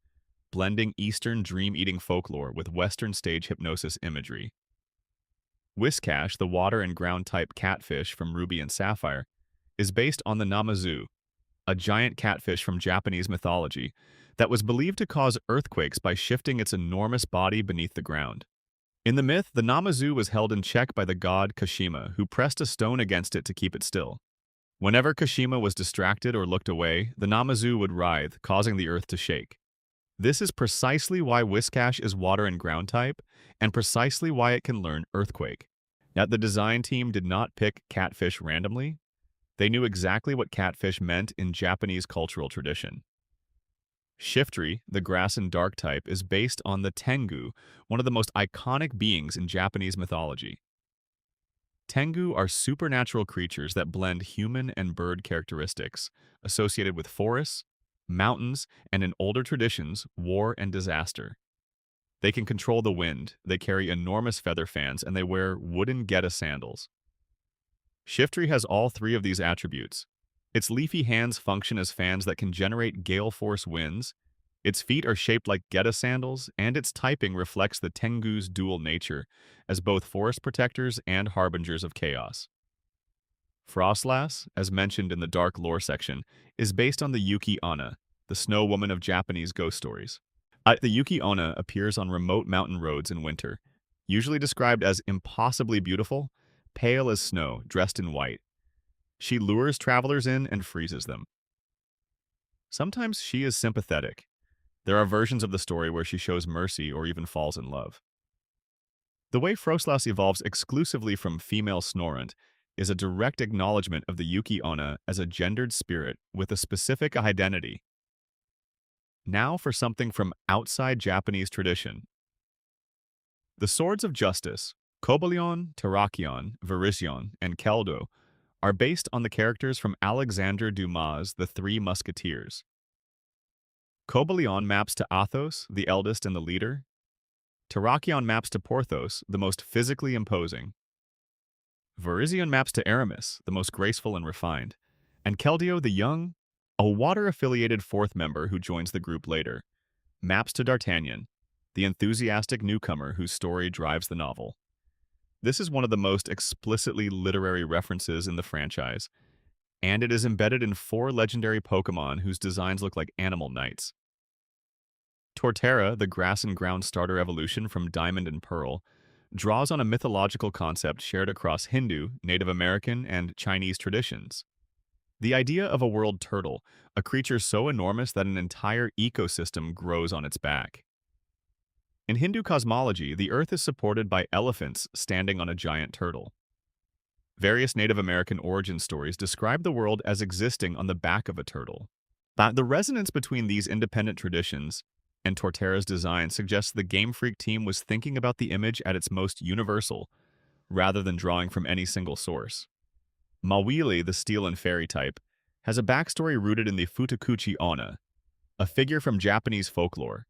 blending Eastern dream-eating folklore with Western stage hypnosis imagery. Whiscash, the water and ground-type catfish from Ruby and Sapphire, is based on the Namazu, a giant catfish from Japanese mythology that was believed to cause earthquakes by shifting its enormous body beneath the ground. In the myth, the Namazu was held in check by the god Kashima, who pressed a stone against it to keep it still. Whenever Kashima was distracted or looked away, the Namazu would writhe, causing the earth to shake. This is precisely why Whiscash is water and ground type, and precisely why it can learn Earthquake. Yet the design team did not pick catfish randomly. They knew exactly what catfish meant in Japanese cultural tradition. Shiftry, the grass and dark type, is based on the Tengu, one of the most iconic beings in Japanese mythology. Tengu are supernatural creatures that blend human and bird characteristics, associated with forests, mountains, and in older traditions, war and disaster. They can control the wind, they carry enormous feather fans, and they wear wooden geta sandals. Shiftry has all 3 of these attributes. Its leafy hands function as fans that can generate gale force winds, its feet are shaped like geta sandals, and its typing reflects the Tengu's dual nature as both forest protectors and harbingers of chaos. Frostlass, as mentioned in the Dark Lore section, is based on the Yuki Onna, the snow woman of Japanese ghost stories. The Yuki Onna appears on remote mountain roads in winter, usually described as impossibly beautiful, pale as snow, dressed in white. She lures travelers in and freezes them. Sometimes she is sympathetic. There are versions of the story where she shows mercy or even falls in love. The way Frostlass evolves exclusively from female Snorunt is a direct acknowledgement of the Yuki Onna as a gendered spirit with a specific identity. Now for something from outside Japanese tradition. The Swords of Justice, Cobalion, Terrakion, Virizion, and Keldo are based on the characters from Alexandre Dumas' The Three Musketeers. Cobalion maps to Athos, the eldest and the leader. Terrakion maps to Porthos, the most physically imposing. Virizion maps to Aramis, the most graceful and refined. And Keldeo the Young, a water-affiliated fourth member who joins the group later, maps to D'Artagnan, the enthusiastic newcomer whose story drives the novel. This is one of the most explicitly literary references in the franchise, and it is embedded in 4 legendary Pokémon whose designs look like animal knights. Torterra, the grass and ground starter evolution from Diamond and Pearl, draws on a mythological concept shared across Hindu, Native American, and Chinese traditions. The idea of a world turtle, a creature so enormous that an entire ecosystem grows on its back. In Hindu cosmology, the Earth is supported by elephants standing on a giant turtle. Various Native American origin stories describe the world as existing on the back of a turtle. But the resonance between these independent traditions and Torterra's design suggests the Game Freak team was thinking about the image at its most universal, rather than drawing from any single source. Mawili, the steel and fairy type, has a backstory rooted in the Futakuchi Onna, a figure from Japanese folklore,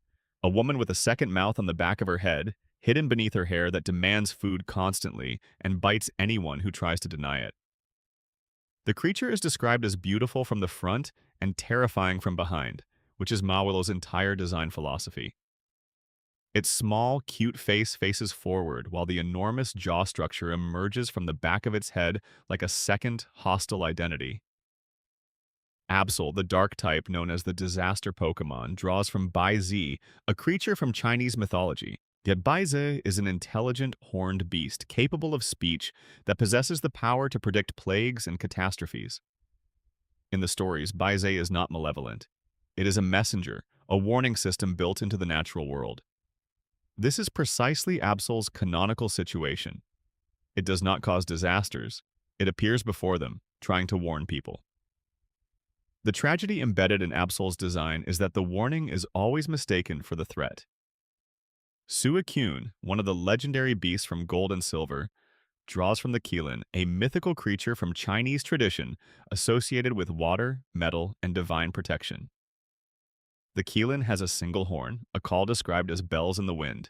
a woman with a second mouth on the back of her head, hidden beneath her hair that demands food constantly and bites anyone who tries to deny it. The creature is described as beautiful from the front and terrifying from behind, which is Mawil's entire design philosophy. Its small, cute face faces forward while the enormous jaw structure emerges from the back of its head like a second, hostile identity. Absol, the dark type known as the Disaster Pokémon, draws from Baizi, a creature from Chinese mythology. Yet Baizi is an intelligent, horned beast capable of speech that possesses the power to predict plagues and catastrophes. In the stories, Baizi is not malevolent. It is a messenger, a warning system built into the natural world. This is precisely Absol's canonical situation. It does not cause disasters. It appears before them, trying to warn people. The tragedy embedded in Absol's design is that the warning is always mistaken for the threat. Suicune, one of the legendary beasts from Gold and Silver, draws from the Qilin, a mythical creature from Chinese tradition associated with water, metal, and divine protection. The Qilin has a single horn, a call described as bells in the wind,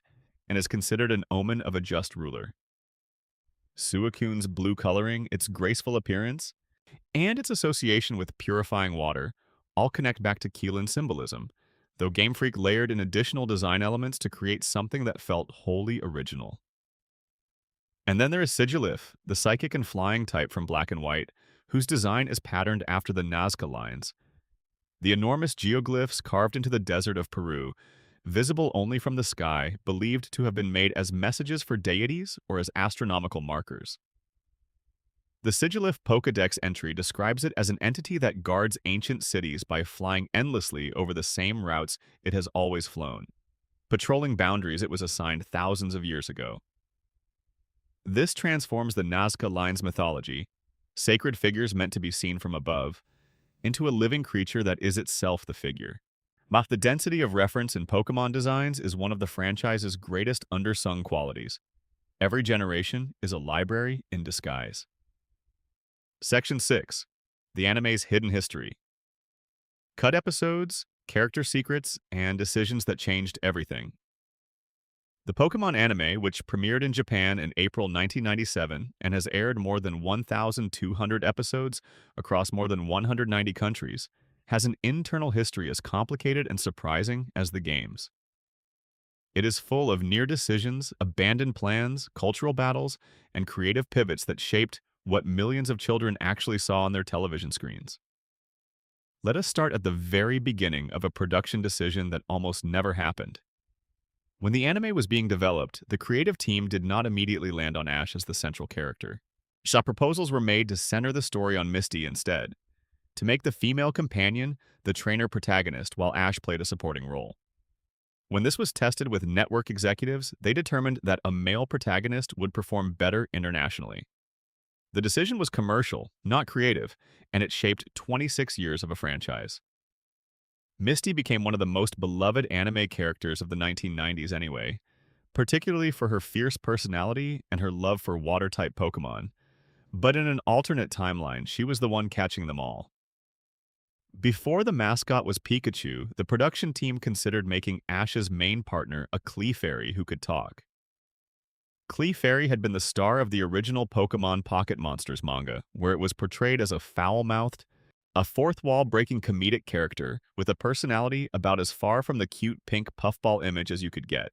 and is considered an omen of a just ruler. Suicune's blue coloring, its graceful appearance, and its association with purifying water all connect back to Qilin symbolism, though Game Freak layered in additional design elements to create something that felt wholly original. And then there is Sigilif, the psychic and flying type from Black and White, whose design is patterned after the Nazca lines. The enormous geoglyphs carved into the desert of Peru, visible only from the sky, believed to have been made as messages for deities or as astronomical markers. The Sigilif Pokédex entry describes it as an entity that guards ancient cities by flying endlessly over the same routes it has always flown, patrolling boundaries it was assigned thousands of years ago. This transforms the Nazca Line's mythology, sacred figures meant to be seen from above, into a living creature that is itself the figure. The density of reference in Pokémon designs is one of the franchise's greatest undersung qualities. Every generation is a library in disguise. Section 6. The anime's hidden history. Cut episodes, character secrets, and decisions that changed everything. The Pokémon anime, which premiered in Japan in April 1997 and has aired more than 1,200 episodes across more than 190 countries, has an internal history as complicated and surprising as the games. It is full of near decisions, abandoned plans, cultural battles, and creative pivots that shaped what millions of children actually saw on their television screens. Let us start at the very beginning of a production decision that almost never happened. When the anime was being developed, the creative team did not immediately land on Ash as the central character. Proposals were made to center the story on Misty instead, to make the female companion the trainer protagonist while Ash played a supporting role. When this was tested with network executives, they determined that a male protagonist would perform better internationally. The decision was commercial, not creative, and it shaped 26 years of a franchise. Misty became one of the most beloved anime characters of the 1990s anyway, particularly for her fierce personality and her love for water-type Pokémon. But in an alternate timeline, she was the one catching them all. Before the mascot was Pikachu, the production team considered making Ash's main partner a Clefairy who could talk. Clefairy had been the star of the original Pokémon Pocket Monsters manga, where it was portrayed as a foul-mouthed, a fourth-wall-breaking comedic character with a personality about as far from the cute pink puffball image as you could get.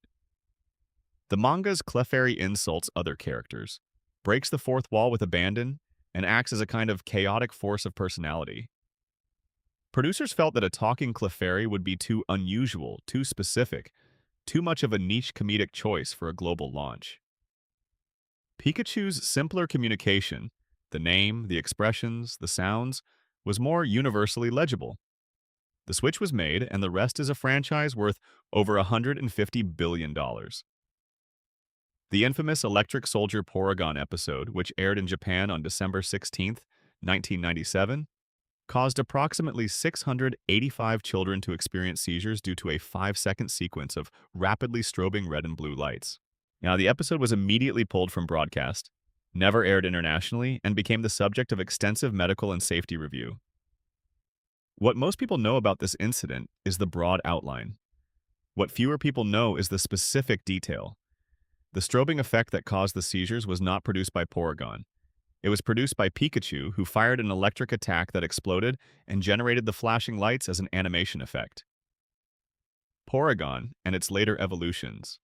The manga's Clefairy insults other characters, breaks the fourth wall with abandon, and acts as a kind of chaotic force of personality. Producers felt that a talking Clefairy would be too unusual, too specific, too much of a niche comedic choice for a global launch. Pikachu's simpler communication, the name, the expressions, the sounds, was more universally legible. The switch was made, and the rest is a franchise worth over $150 billion. The infamous Electric Soldier Porygon episode, which aired in Japan on December 16, 1997, caused approximately 685 children to experience seizures due to a 5-second sequence of rapidly strobing red and blue lights. Now, the episode was immediately pulled from broadcast, never aired internationally, and became the subject of extensive medical and safety review. What most people know about this incident is the broad outline. What fewer people know is the specific detail. The strobing effect that caused the seizures was not produced by Porygon. It was produced by Pikachu, who fired an electric attack that exploded and generated the flashing lights as an animation effect. Porygon and its later evolutions,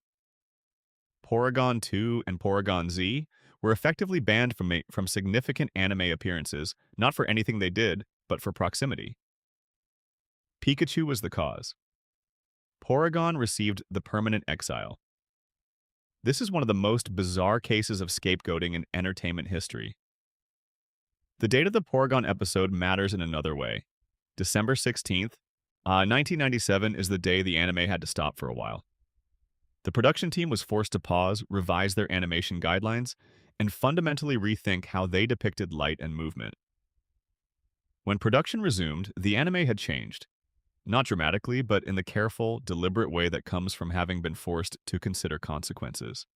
Porygon 2 and Porygon Z, were effectively banned from significant anime appearances, not for anything they did, but for proximity. Pikachu was the cause. Porygon received the permanent exile. This is one of the most bizarre cases of scapegoating in entertainment history. The date of the Porygon episode matters in another way. December 16th, 1997 is the day the anime had to stop for a while. The production team was forced to pause, revise their animation guidelines, and fundamentally rethink how they depicted light and movement. When production resumed, the anime had changed. Not dramatically, but in the careful, deliberate way that comes from having been forced to consider consequences.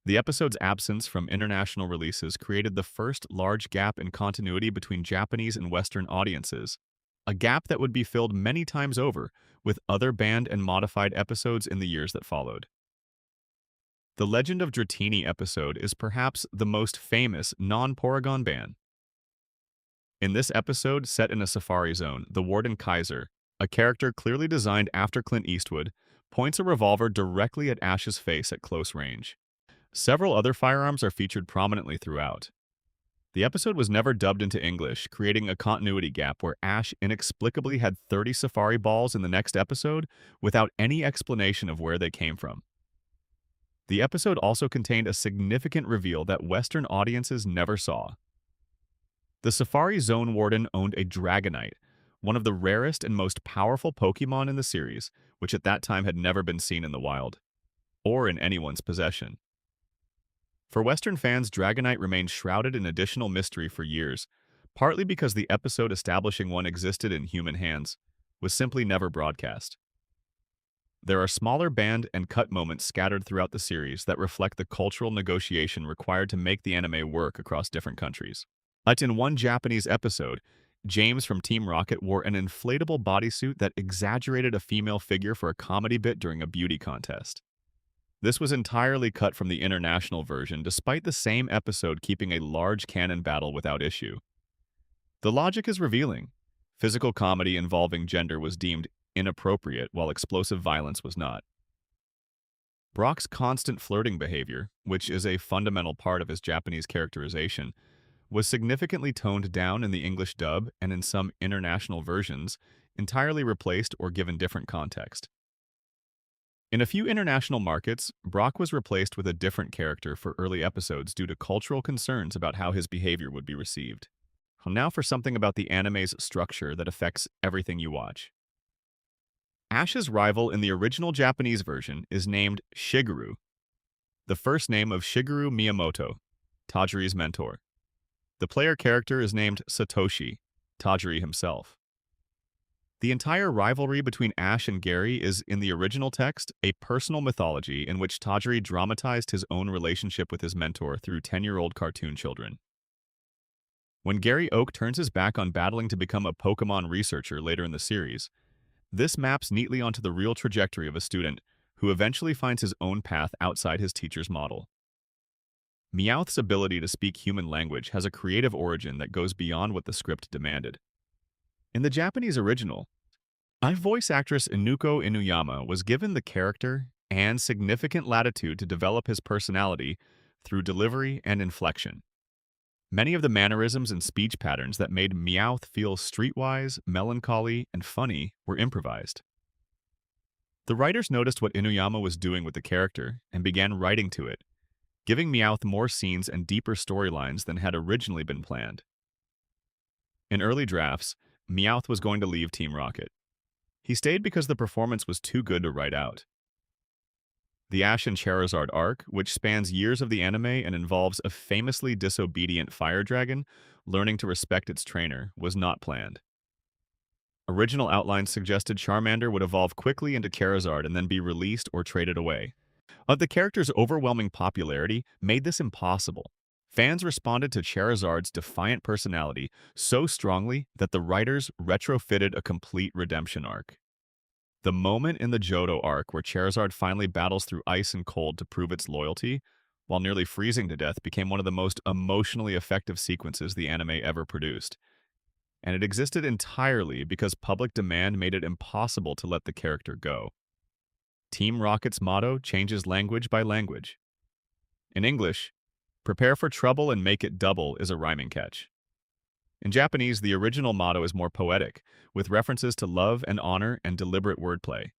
The episode's absence from international releases created the first large gap in continuity between Japanese and Western audiences, a gap that would be filled many times over with other banned and modified episodes in the years that followed. The Legend of Dratini episode is perhaps the most famous non-Porygon ban. In this episode, set in a safari zone, the Warden Kaiser, a character clearly designed after Clint Eastwood, points a revolver directly at Ash's face at close range. Several other firearms are featured prominently throughout. The episode was never dubbed into English, creating a continuity gap where Ash inexplicably had 30 safari balls in the next episode without any explanation of where they came from. The episode also contained a significant reveal that Western audiences never saw. The Safari Zone Warden owned a Dragonite, one of the rarest and most powerful Pokémon in the series, which at that time had never been seen in the wild, or in anyone's possession. For Western fans, Dragonite remained shrouded in additional mystery for years, partly because the episode establishing one existed in human hands was simply never broadcast. There are smaller banned and cut moments scattered throughout the series that reflect the cultural negotiation required to make the anime work across different countries. But in one Japanese episode, James from Team Rocket wore an inflatable bodysuit that exaggerated a female figure for a comedy bit during a beauty contest. This was entirely cut from the international version, despite the same episode keeping a large canon battle without issue. The logic is revealing. Physical comedy involving gender was deemed inappropriate, while explosive violence was not. Brock's constant flirting behavior, which is a fundamental part of his Japanese characterization, was significantly toned down in the English dub and in some international versions, entirely replaced or given different context. In a few international markets, Brock was replaced with a different character for early episodes due to cultural concerns about how his behavior would be received. Now for something about the anime's structure that affects everything you watch. Ash's rival in the original Japanese version is named Shigeru, the first name of Shigeru Miyamoto, Tajiri's mentor. The player character is named Satoshi, Tajiri himself. The entire rivalry between Ash and Gary is, in the original text, a personal mythology in which Tajiri dramatized his own relationship with his mentor through 10-year-old cartoon children. When Gary Oak turns his back on battling to become a Pokémon researcher later in the series, this maps neatly onto the real trajectory of a student who eventually finds his own path outside his teacher's model. Meowth's ability to speak human language has a creative origin that goes beyond what the script demanded. In the Japanese original, voice actress Inuko Inuyama was given the character and significant latitude to develop his personality through delivery and inflection. Many of the mannerisms and speech patterns that made Meowth feel streetwise, melancholy, and funny were improvised. The writers noticed what Inuyama was doing with the character and began writing to it, giving Meowth more scenes and deeper storylines than had originally been planned. In early drafts, Meowth was going to leave Team Rocket. He stayed because the performance was too good to write out. The Ash and Charizard arc, which spans years of the anime and involves a famously disobedient fire dragon learning to respect its trainer, was not planned. Original outlines suggested Charmander would evolve quickly into Charizard and then be released or traded away. But the character's overwhelming popularity made this impossible. Fans responded to Charizard's defiant personality so strongly that the writers retrofitted a complete redemption arc. The moment in the Johto arc where Charizard finally battles through ice and cold to prove its loyalty, while nearly freezing to death, became one of the most emotionally effective sequences the anime ever produced. And it existed entirely because public demand made it impossible to let the character go. Team Rocket's motto changes language by language. In English, "Prepare for trouble and make it double" is a rhyming catch. In Japanese, the original motto is more poetic, with references to love and honor and deliberate wordplay.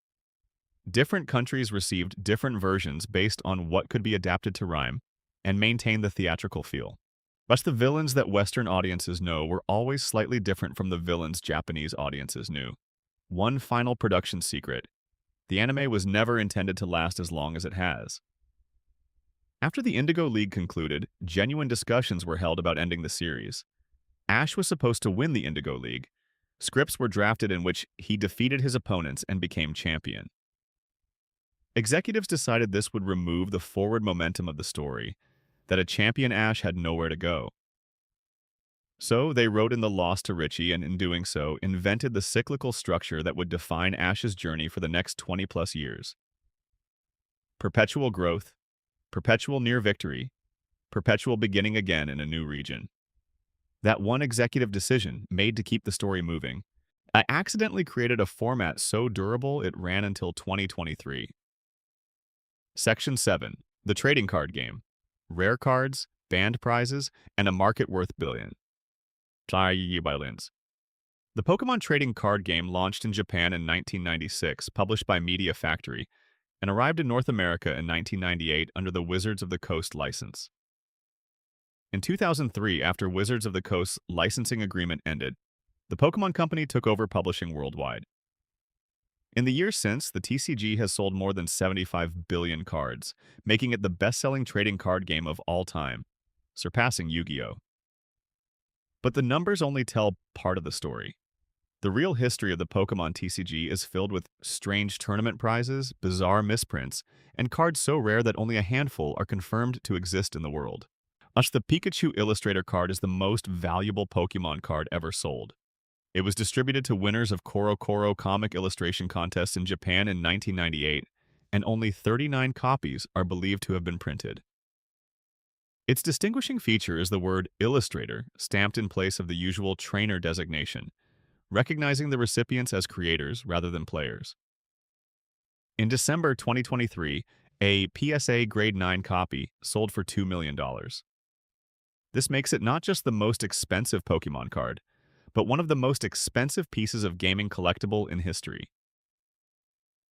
Different countries received different versions based on what could be adapted to rhyme and maintain the theatrical feel. But the villains that Western audiences know were always slightly different from the villains Japanese audiences knew. One final production secret: the anime was never intended to last as long as it has. After the Indigo League concluded, genuine discussions were held about ending the series. Ash was supposed to win the Indigo League. Scripts were drafted in which he defeated his opponents and became champion. Executives decided this would remove the forward momentum of the story, that a champion Ash had nowhere to go. So they wrote in the loss to Richie, and in doing so, invented the cyclical structure that would define Ash's journey for the next 20-plus years. Perpetual growth, perpetual near victory, perpetual beginning again in a new region. That one executive decision, made to keep the story moving, accidentally created a format so durable it ran until 2023. Section 7. The Trading Card Game. Rare cards, banned prizes, and a market worth billion. The Pokémon trading card game launched in Japan in 1996, published by Media Factory, and arrived in North America in 1998 under the Wizards of the Coast license. In 2003, after Wizards of the Coast's licensing agreement ended, the Pokémon Company took over publishing worldwide. In the years since, the TCG has sold more than 75 billion cards, making it the best-selling trading card game of all time, surpassing Yu-Gi-Oh! But the numbers only tell part of the story. The real history of the Pokémon TCG is filled with strange tournament prizes, bizarre misprints, and cards so rare that only a handful are confirmed to exist in the world. The Pikachu Illustrator card is the most valuable Pokémon card ever sold. It was distributed to winners of Koro Koro comic illustration contests in Japan in 1998, and only 39 copies are believed to have been printed. Its distinguishing feature is the word Illustrator stamped in place of the usual trainer designation, recognizing the recipients as creators rather than players. In December 2023, a PSA Grade 9 copy sold for $2 million. This makes it not just the most expensive Pokémon card, but one of the most expensive pieces of gaming collectible in history.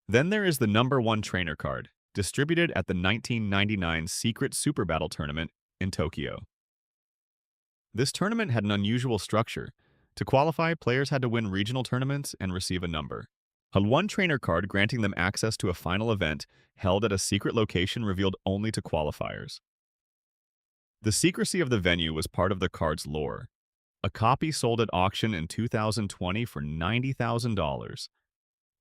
Then there is the #1 trainer card, distributed at the 1999 Secret Super Battle Tournament in Tokyo. This tournament had an unusual structure. To qualify, players had to win regional tournaments and receive a number. One trainer card granting them access to a final event held at a secret location revealed only to qualifiers. The secrecy of the venue was part of the card's lore. A copy sold at auction in 2020 for $90,000.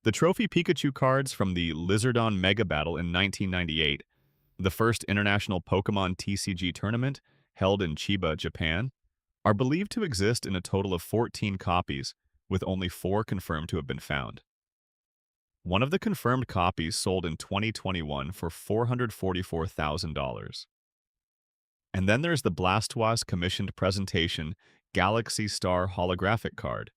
The Trophy Pikachu cards from the Lizardon Mega Battle in 1998, the first international Pokémon TCG tournament held in Chiba, Japan, are believed to exist in a total of 14 copies, with only 4 confirmed to have been found. One of the confirmed copies sold in 2021 for $444,000. And then there's the Blastoise commissioned presentation Galaxy Star holographic card,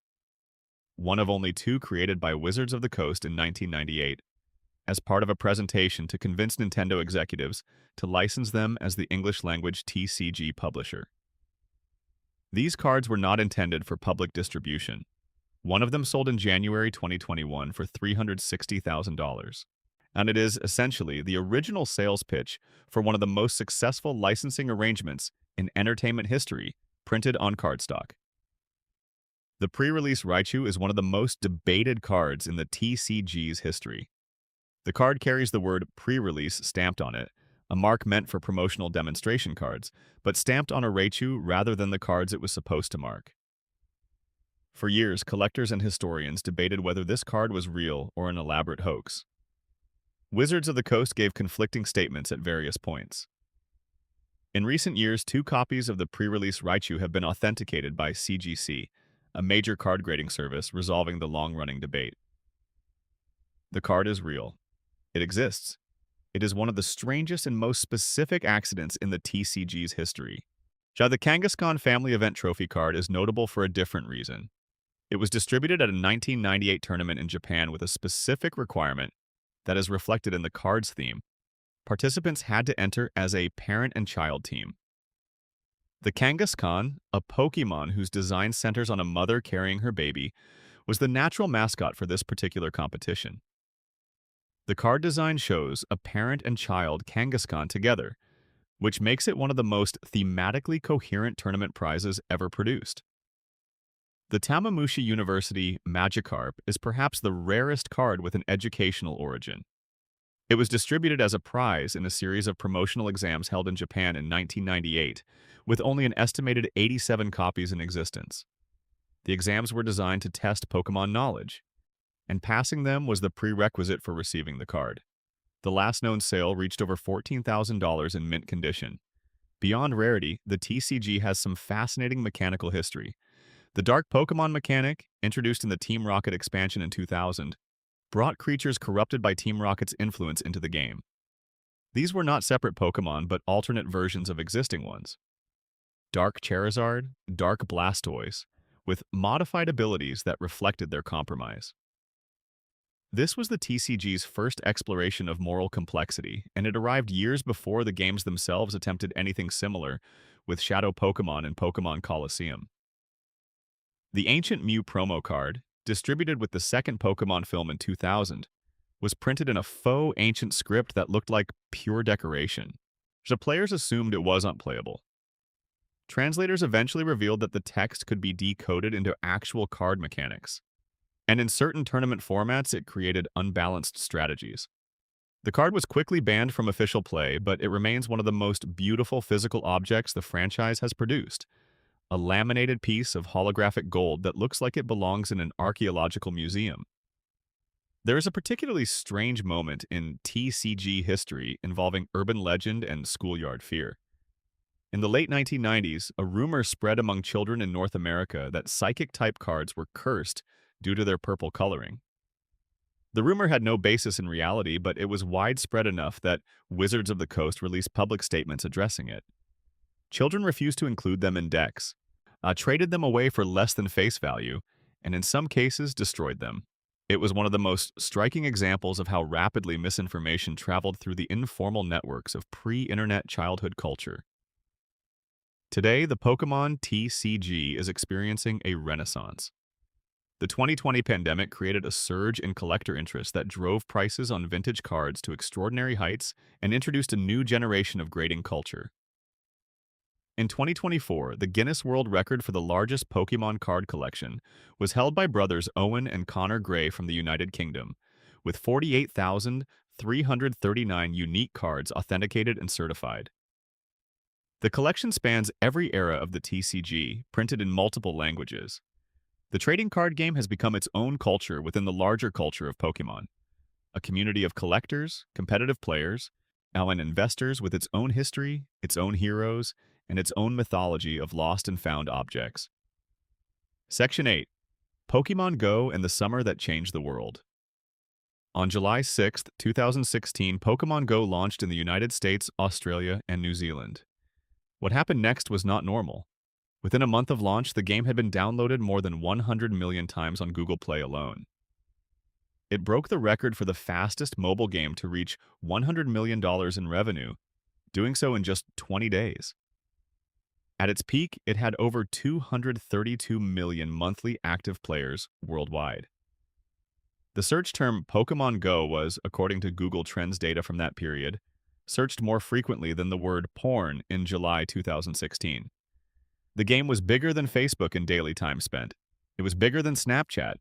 one of only 2 created by Wizards of the Coast in 1998, as part of a presentation to convince Nintendo executives to license them as the English-language TCG publisher. These cards were not intended for public distribution. One of them sold in January 2021 for $360,000. And it is essentially the original sales pitch for one of the most successful licensing arrangements in entertainment history, printed on cardstock. The pre-release Raichu is one of the most debated cards in the TCG's history. The card carries the word pre-release stamped on it, a mark meant for promotional demonstration cards, but stamped on a Raichu rather than the cards it was supposed to mark. For years, collectors and historians debated whether this card was real or an elaborate hoax. Wizards of the Coast gave conflicting statements at various points. In recent years, 2 copies of the pre-release Raichu have been authenticated by CGC, a major card grading service resolving the long-running debate. The card is real. It exists. It is one of the strangest and most specific accidents in the TCG's history. The Kangaskhan family event trophy card is notable for a different reason. It was distributed at a 1998 tournament in Japan with a specific requirement that is reflected in the card's theme. Participants had to enter as a parent and child team. The Kangaskhan, a Pokémon whose design centers on a mother carrying her baby, was the natural mascot for this particular competition. The card design shows a parent and child Kangaskhan together, which makes it one of the most thematically coherent tournament prizes ever produced. The Tamamushi University Magikarp is perhaps the rarest card with an educational origin. It was distributed as a prize in a series of promotional exams held in Japan in 1998, with only an estimated 87 copies in existence. The exams were designed to test Pokémon knowledge, and passing them was the prerequisite for receiving the card. The last known sale reached over $14,000 in mint condition. Beyond rarity, the TCG has some fascinating mechanical history. The Dark Pokémon mechanic, introduced in the Team Rocket expansion in 2000, brought creatures corrupted by Team Rocket's influence into the game. These were not separate Pokémon, but alternate versions of existing ones. Dark Charizard, Dark Blastoise, with modified abilities that reflected their compromise. This was the TCG's first exploration of moral complexity, and it arrived years before the games themselves attempted anything similar with Shadow Pokémon and Pokémon Colosseum. The Ancient Mew promo card, distributed with the second Pokémon film in 2000, was printed in a faux ancient script that looked like pure decoration. The players assumed it was unplayable. Translators eventually revealed that the text could be decoded into actual card mechanics, and in certain tournament formats it created unbalanced strategies. The card was quickly banned from official play, but it remains one of the most beautiful physical objects the franchise has produced. A laminated piece of holographic gold that looks like it belongs in an archaeological museum. There is a particularly strange moment in TCG history involving urban legend and schoolyard fear. In the late 1990s, a rumor spread among children in North America that psychic-type cards were cursed due to their purple coloring. The rumor had no basis in reality, but it was widespread enough that Wizards of the Coast released public statements addressing it. Children refused to include them in decks, traded them away for less than face value, and in some cases destroyed them. It was one of the most striking examples of how rapidly misinformation traveled through the informal networks of pre-internet childhood culture. Today, the Pokémon TCG is experiencing a renaissance. The 2020 pandemic created a surge in collector interest that drove prices on vintage cards to extraordinary heights and introduced a new generation of grading culture. In 2024, the Guinness World Record for the largest Pokémon card collection was held by brothers Owen and Connor Gray from the United Kingdom, with 48,339 unique cards authenticated and certified. The collection spans every era of the TCG, printed in multiple languages. The trading card game has become its own culture within the larger culture of Pokémon, a community of collectors, competitive players, and investors with its own history, its own heroes, and its own mythology of lost and found objects. Section 8. Pokémon Go and the Summer That Changed the World. On July 6, 2016, Pokémon Go launched in the United States, Australia, and New Zealand. What happened next was not normal. Within a month of launch, the game had been downloaded more than 100 million times on Google Play alone. It broke the record for the fastest mobile game to reach $100 million in revenue, doing so in just 20 days. At its peak, it had over 232 million monthly active players worldwide. The search term Pokémon Go was, according to Google Trends data from that period, searched more frequently than the word porn in July 2016. The game was bigger than Facebook in daily time spent. It was bigger than Snapchat.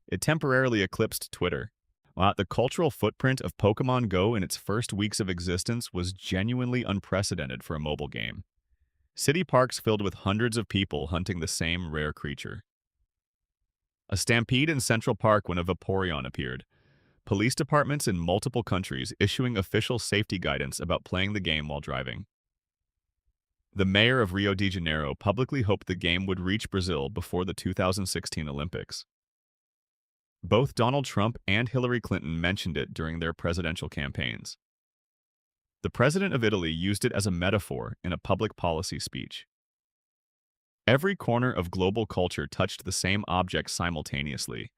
It temporarily eclipsed Twitter. While the cultural footprint of Pokémon Go in its first weeks of existence was genuinely unprecedented for a mobile game. City parks filled with hundreds of people hunting the same rare creature. A stampede in Central Park when a Vaporeon appeared. Police departments in multiple countries issuing official safety guidance about playing the game while driving. The mayor of Rio de Janeiro publicly hoped the game would reach Brazil before the 2016 Olympics. Both Donald Trump and Hillary Clinton mentioned it during their presidential campaigns. The president of Italy used it as a metaphor in a public policy speech. Every corner of global culture touched the same object simultaneously.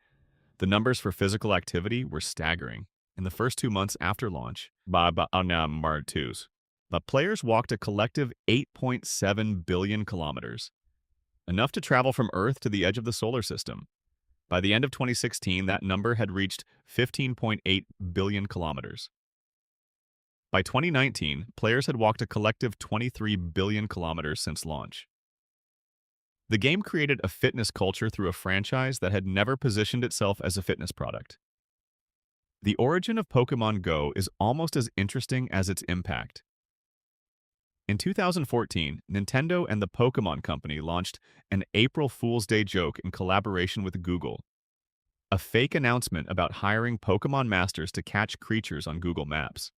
The numbers for physical activity were staggering. In the first 2 months after launch, the players walked a collective 8.7 billion kilometers, enough to travel from Earth to the edge of the solar system. By the end of 2016, that number had reached 15.8 billion kilometers. By 2019, players had walked a collective 23 billion kilometers since launch. The game created a fitness culture through a franchise that had never positioned itself as a fitness product. The origin of Pokémon Go is almost as interesting as its impact. In 2014, Nintendo and the Pokémon Company launched an April Fool's Day joke in collaboration with Google, a fake announcement about hiring Pokémon masters to catch creatures on Google Maps.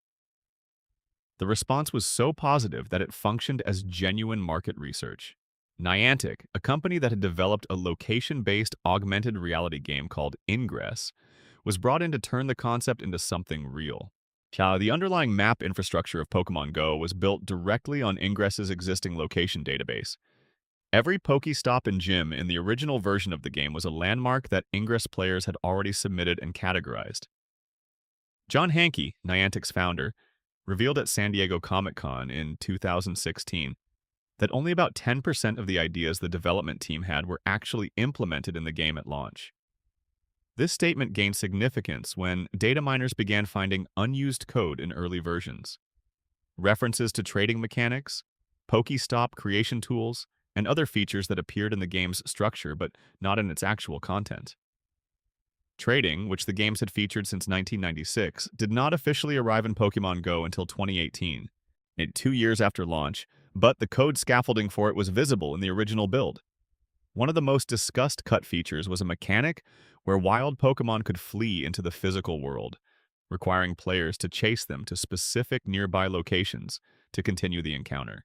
The response was so positive that it functioned as genuine market research. Niantic, a company that had developed a location-based augmented reality game called Ingress, was brought in to turn the concept into something real. The underlying map infrastructure of Pokémon Go was built directly on Ingress's existing location database. Every Pokestop and gym in the original version of the game was a landmark that Ingress players had already submitted and categorized. John Hanke, Niantic's founder, revealed at San Diego Comic-Con in 2016 that only about 10% of the ideas the development team had were actually implemented in the game at launch. This statement gained significance when data miners began finding unused code in early versions. References to trading mechanics, Pokestop creation tools, and other features that appeared in the game's structure but not in its actual content. Trading, which the games had featured since 1996, did not officially arrive in Pokémon Go until 2018, 2 years after launch, but the code scaffolding for it was visible in the original build. One of the most discussed cut features was a mechanic where wild Pokémon could flee into the physical world, requiring players to chase them to specific nearby locations to continue the encounter.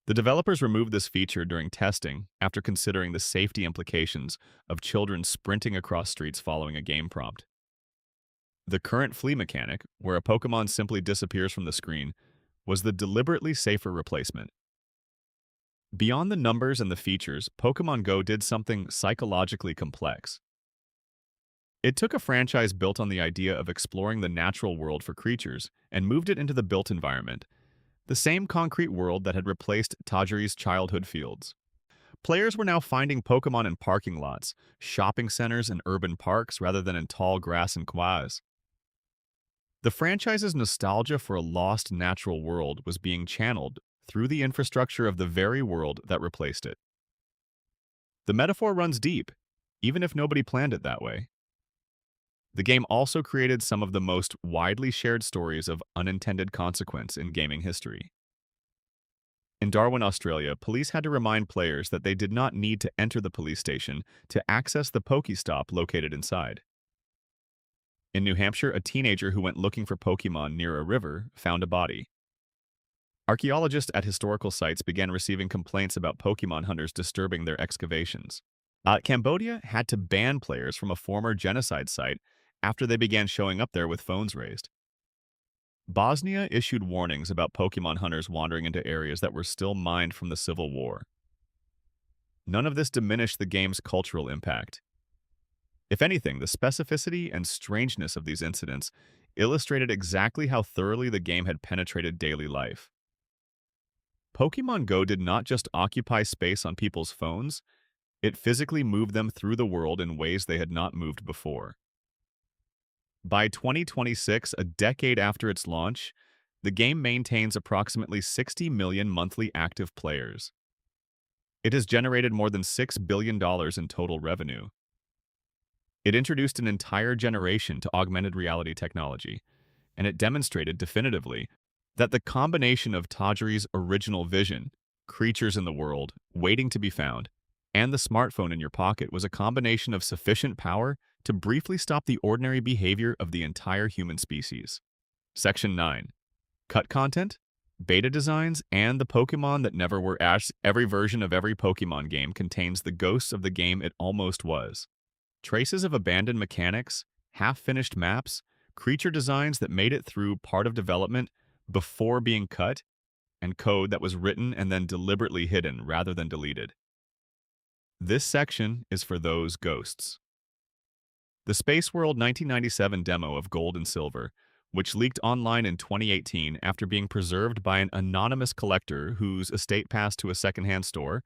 The developers removed this feature during testing after considering the safety implications of children sprinting across streets following a game prompt. The current flee mechanic, where a Pokémon simply disappears from the screen, was the deliberately safer replacement. Beyond the numbers and the features, Pokémon Go did something psychologically complex. It took a franchise built on the idea of exploring the natural world for creatures and moved it into the built environment, the same concrete world that had replaced Tajiri's childhood fields. Players were now finding Pokémon in parking lots, shopping centers, and urban parks rather than in tall grass and quads. The franchise's nostalgia for a lost natural world was being channeled through the infrastructure of the very world that replaced it. The metaphor runs deep, even if nobody planned it that way. The game also created some of the most widely shared stories of unintended consequence in gaming history. In Darwin, Australia, police had to remind players that they did not need to enter the police station to access the Pokestop located inside. In New Hampshire, a teenager who went looking for Pokemon near a river found a body. Archaeologists at historical sites began receiving complaints about Pokemon hunters disturbing their excavations. Cambodia had to ban players from a former genocide site after they began showing up there with phones raised. Bosnia issued warnings about Pokemon hunters wandering into areas that were still mined from the Civil War. None of this diminished the game's cultural impact. If anything, the specificity and strangeness of these incidents illustrated exactly how thoroughly the game had penetrated daily life. Pokémon Go did not just occupy space on people's phones, it physically moved them through the world in ways they had not moved before. By 2026, a decade after its launch, the game maintains approximately 60 million monthly active players. It has generated more than $6 billion in total revenue. It introduced an entire generation to augmented reality technology, and it demonstrated definitively that the combination of Tajiri's original vision, creatures in the world, waiting to be found, and the smartphone in your pocket was a combination of sufficient power to briefly stop the ordinary behavior of the entire human species. Section 9. Cut content, beta designs, and the Pokemon that never were. Every version of every Pokemon game contains the ghosts of the game it almost was. Traces of abandoned mechanics, half-finished maps, creature designs that made it through part of development before being cut, and code that was written and then deliberately hidden rather than deleted. This section is for those ghosts. The Space World 1997 demo of Gold and Silver, which leaked online in 2018 after being preserved by an anonymous collector whose estate passed to a secondhand store,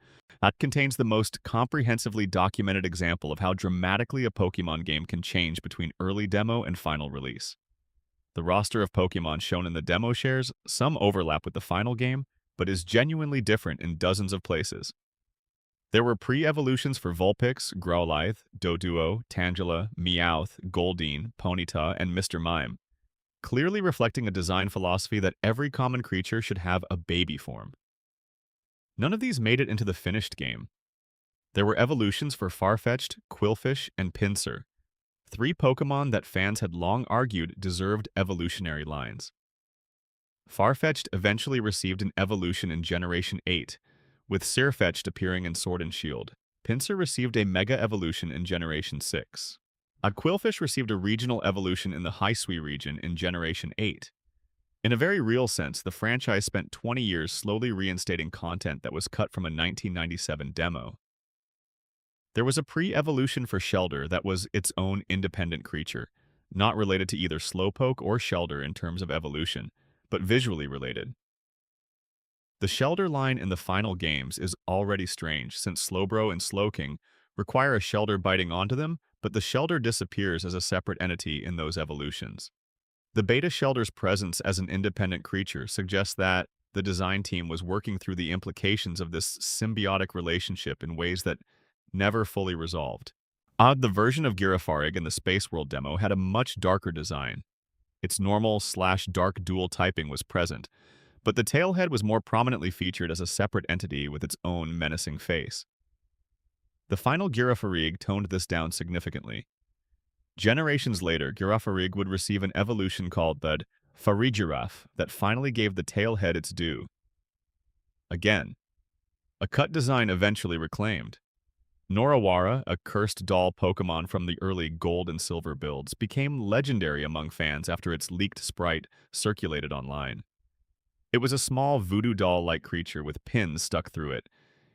contains the most comprehensively documented example of how dramatically a Pokemon game can change between early demo and final release. The roster of Pokemon shown in the demo shares some overlap with the final game, but is genuinely different in dozens of places. There were pre-evolutions for Vulpix, Growlithe, Doduo, Tangela, Meowth, Goldeen, Ponyta, and Mr. Mime, clearly reflecting a design philosophy that every common creature should have a baby form. None of these made it into the finished game. There were evolutions for Farfetch'd, Quillfish, and Pinsir, 3 Pokemon that fans had long argued deserved evolutionary lines. Farfetch'd eventually received an evolution in Generation 8, with Sirfetch'd appearing in Sword and Shield. Pinsir received a Mega Evolution in Generation 6. Quillfish received a regional evolution in the Hisui region in Generation 8. In a very real sense, the franchise spent 20 years slowly reinstating content that was cut from a 1997 demo. There was a pre-evolution for Shelder that was its own independent creature, not related to either Slowpoke or Shelder in terms of evolution, but visually related. The Shelder line in the final games is already strange, since Slowbro and Slowking require a Shelder biting onto them, but the Shelder disappears as a separate entity in those evolutions. The beta Shelder's presence as an independent creature suggests that the design team was working through the implications of this symbiotic relationship in ways that never fully resolved. The version of Girafarig in the Space World demo had a much darker design. Its normal/dark dual typing was present, but the tailhead was more prominently featured as a separate entity with its own menacing face. The final Girafarig toned this down significantly. Generations later, Girafarig would receive an evolution called the Farigiraf that finally gave the tailhead its due. Again, a cut design eventually reclaimed. Norawara, a cursed doll Pokemon from the early Gold and Silver builds, became legendary among fans after its leaked sprite circulated online. It was a small voodoo doll-like creature with pins stuck through it,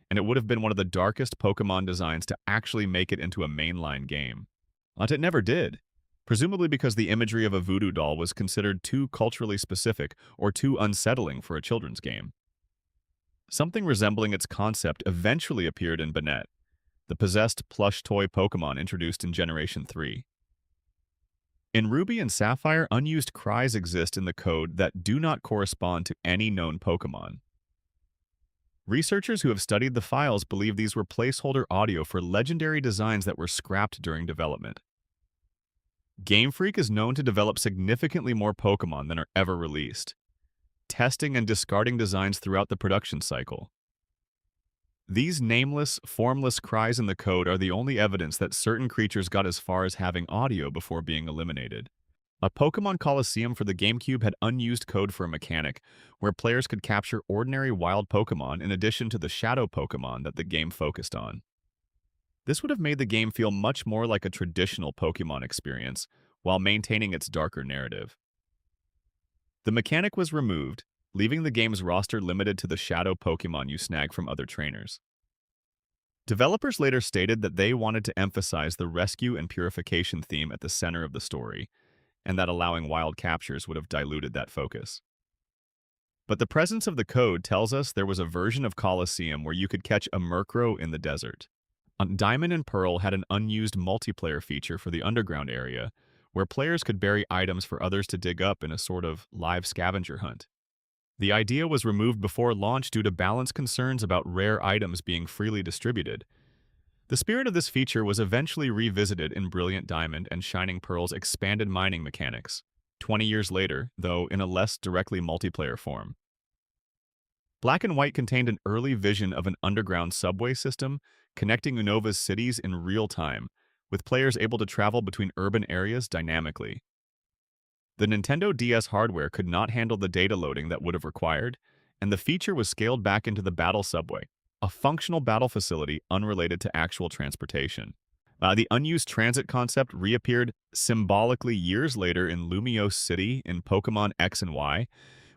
and it would have been one of the darkest Pokemon designs to actually make it into a mainline game. But it never did, presumably because the imagery of a voodoo doll was considered too culturally specific or too unsettling for a children's game. Something resembling its concept eventually appeared in Banette, the possessed plush toy Pokemon introduced in Generation 3. In Ruby and Sapphire, unused cries exist in the code that do not correspond to any known Pokemon. Researchers who have studied the files believe these were placeholder audio for legendary designs that were scrapped during development. Game Freak is known to develop significantly more Pokemon than are ever released. testing and discarding designs throughout the production cycle. These nameless, formless cries in the code are the only evidence that certain creatures got as far as having audio before being eliminated. A Pokémon Coliseum for the GameCube had unused code for a mechanic, where players could capture ordinary wild Pokémon in addition to the shadow Pokémon that the game focused on. This would have made the game feel much more like a traditional Pokémon experience, while maintaining its darker narrative. The mechanic was removed, leaving the game's roster limited to the shadow Pokémon you snag from other trainers. Developers later stated that they wanted to emphasize the rescue and purification theme at the center of the story, and that allowing wild captures would have diluted that focus. But the presence of the code tells us there was a version of Coliseum where you could catch a Murkrow in the desert. Diamond and Pearl had an unused multiplayer feature for the underground area, where players could bury items for others to dig up in a sort of live scavenger hunt. The idea was removed before launch due to balance concerns about rare items being freely distributed. The spirit of this feature was eventually revisited in Brilliant Diamond and Shining Pearl's expanded mining mechanics, 20 years later, though in a less directly multiplayer form. Black and White contained an early vision of an underground subway system connecting Unova's cities in real time, with players able to travel between urban areas dynamically. The Nintendo DS hardware could not handle the data loading that would have required, and the feature was scaled back into the Battle Subway, a functional battle facility unrelated to actual transportation. The unused transit concept reappeared symbolically years later in Lumiose City in Pokémon X and Y,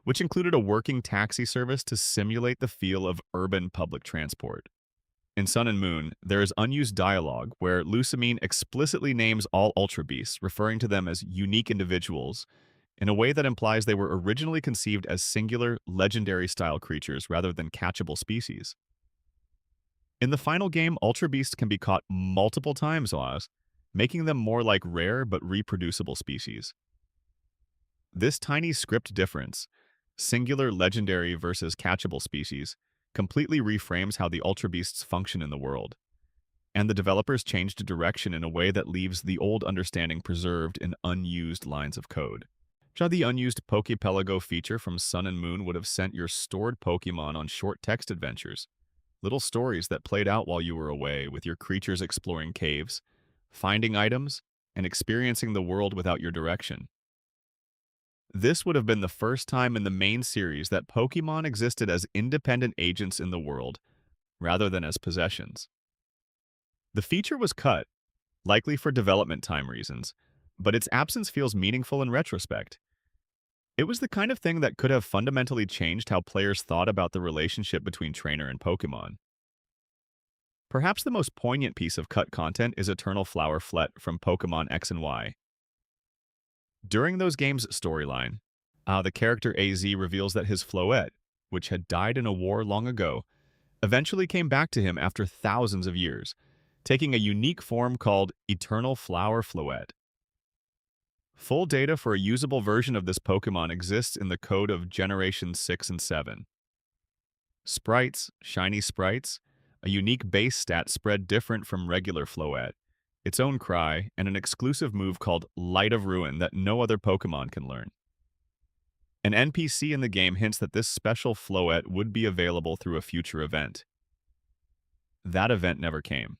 which included a working taxi service to simulate the feel of urban public transport. In Sun and Moon, there is unused dialogue where Lusamine explicitly names all Ultra Beasts, referring to them as unique individuals, in a way that implies they were originally conceived as singular, legendary-style creatures rather than catchable species. In the final game, Ultra Beasts can be caught multiple times, making them more like rare but reproducible species. This tiny script difference, singular legendary versus catchable species, completely reframes how the Ultra Beasts function in the world. And the developers changed direction in a way that leaves the old understanding preserved in unused lines of code. The unused Poképelago feature from Sun and Moon would have sent your stored Pokémon on short text adventures, little stories that played out while you were away, with your creatures exploring caves, finding items, and experiencing the world without your direction. This would have been the first time in the main series that Pokémon existed as independent agents in the world, rather than as possessions. The feature was cut, likely for development time reasons, but its absence feels meaningful in retrospect. It was the kind of thing that could have fundamentally changed how players thought about the relationship between trainer and Pokémon. Perhaps the most poignant piece of cut content is Eternal Flower Flet from Pokémon X and Y. During those games' storyline, the character AZ reveals that his Floette, which had died in a war long ago, eventually came back to him after thousands of years, taking a unique form called Eternal Flower Floette. Full data for a usable version of this Pokémon exists in the code of Generations 6 and 7. Sprites, shiny sprites, a unique base stat spread different from regular Floette, its own cry, and an exclusive move called Light of Ruin that no other Pokémon can learn. An NPC in the game hints that this special Floette would be available through a future event. That event never came.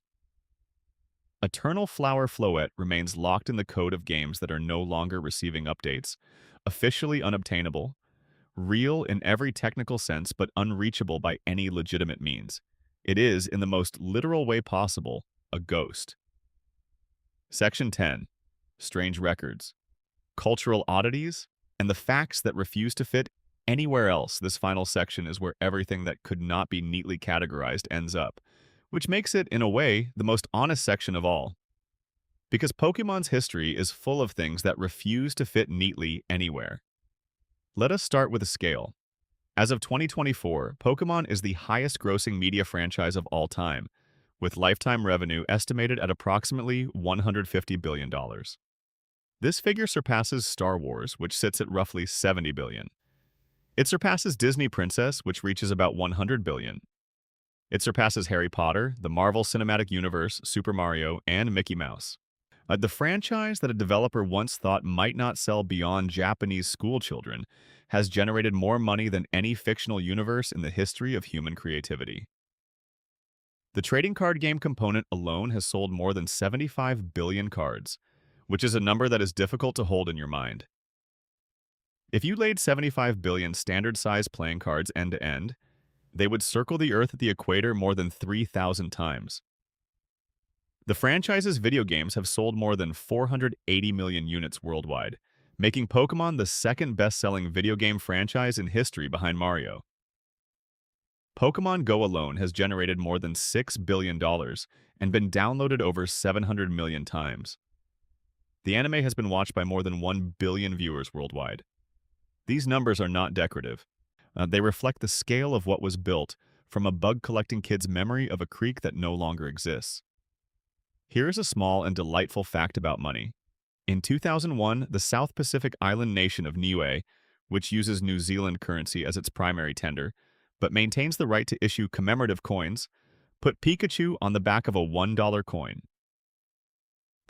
Eternal Flower Floette remains locked in the code of games that are no longer receiving updates, officially unobtainable, real in every technical sense but unreachable by any legitimate means. It is, in the most literal way possible, a ghost. Section 10. Strange Records. Cultural Oddities, and the Facts that refuse to fit anywhere else. This final section is where everything that could not be neatly categorized ends up, which makes it, in a way, the most honest section of all. Because Pokémon's history is full of things that refuse to fit neatly anywhere. Let us start with a scale. As of 2024, Pokémon is the highest-grossing media franchise of all time, with lifetime revenue estimated at approximately $150 billion. This figure surpasses Star Wars, which sits at roughly $70 billion. It surpasses Disney Princess, which reaches about $100 billion. It surpasses Harry Potter, the Marvel Cinematic Universe, Super Mario, and Mickey Mouse. The franchise that a developer once thought might not sell beyond Japanese schoolchildren has generated more money than any fictional universe in the history of human creativity. The trading card game component alone has sold more than 75 billion cards, which is a number that is difficult to hold in your mind. If you laid 75 billion standard-size playing cards end to end, they would circle the Earth at the equator more than 3,000 times. The franchise's video games have sold more than 480 million units worldwide, making Pokémon the second best-selling video game franchise in history behind Mario. Pokémon Go alone has generated more than $6 billion and been downloaded over 700 million times. The anime has been watched by more than 1 billion viewers worldwide. These numbers are not decorative. They reflect the scale of what was built from a bug-collecting kid's memory of a creek that no longer exists. Here is a small and delightful fact about money. In 2001, the South Pacific island nation of Niue, which uses New Zealand currency as its primary tender, but maintains the right to issue commemorative coins, put Pikachu on the back of a $1 coin.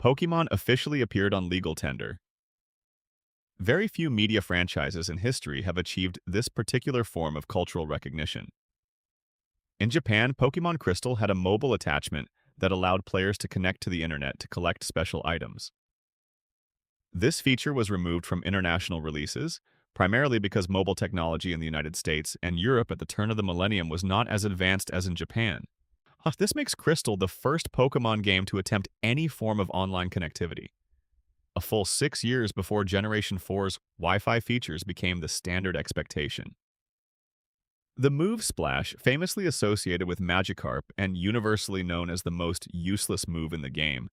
Pokémon officially appeared on legal tender. Very few media franchises in history have achieved this particular form of cultural recognition. In Japan, Pokémon Crystal had a mobile attachment that allowed players to connect to the internet to collect special items. This feature was removed from international releases, primarily because mobile technology in the United States and Europe at the turn of the millennium was not as advanced as in Japan. This makes Crystal the first Pokémon game to attempt any form of online connectivity, a full 6 years before Generation 4's Wi-Fi features became the standard expectation. The move splash, famously associated with Magikarp and universally known as the most useless move in the game,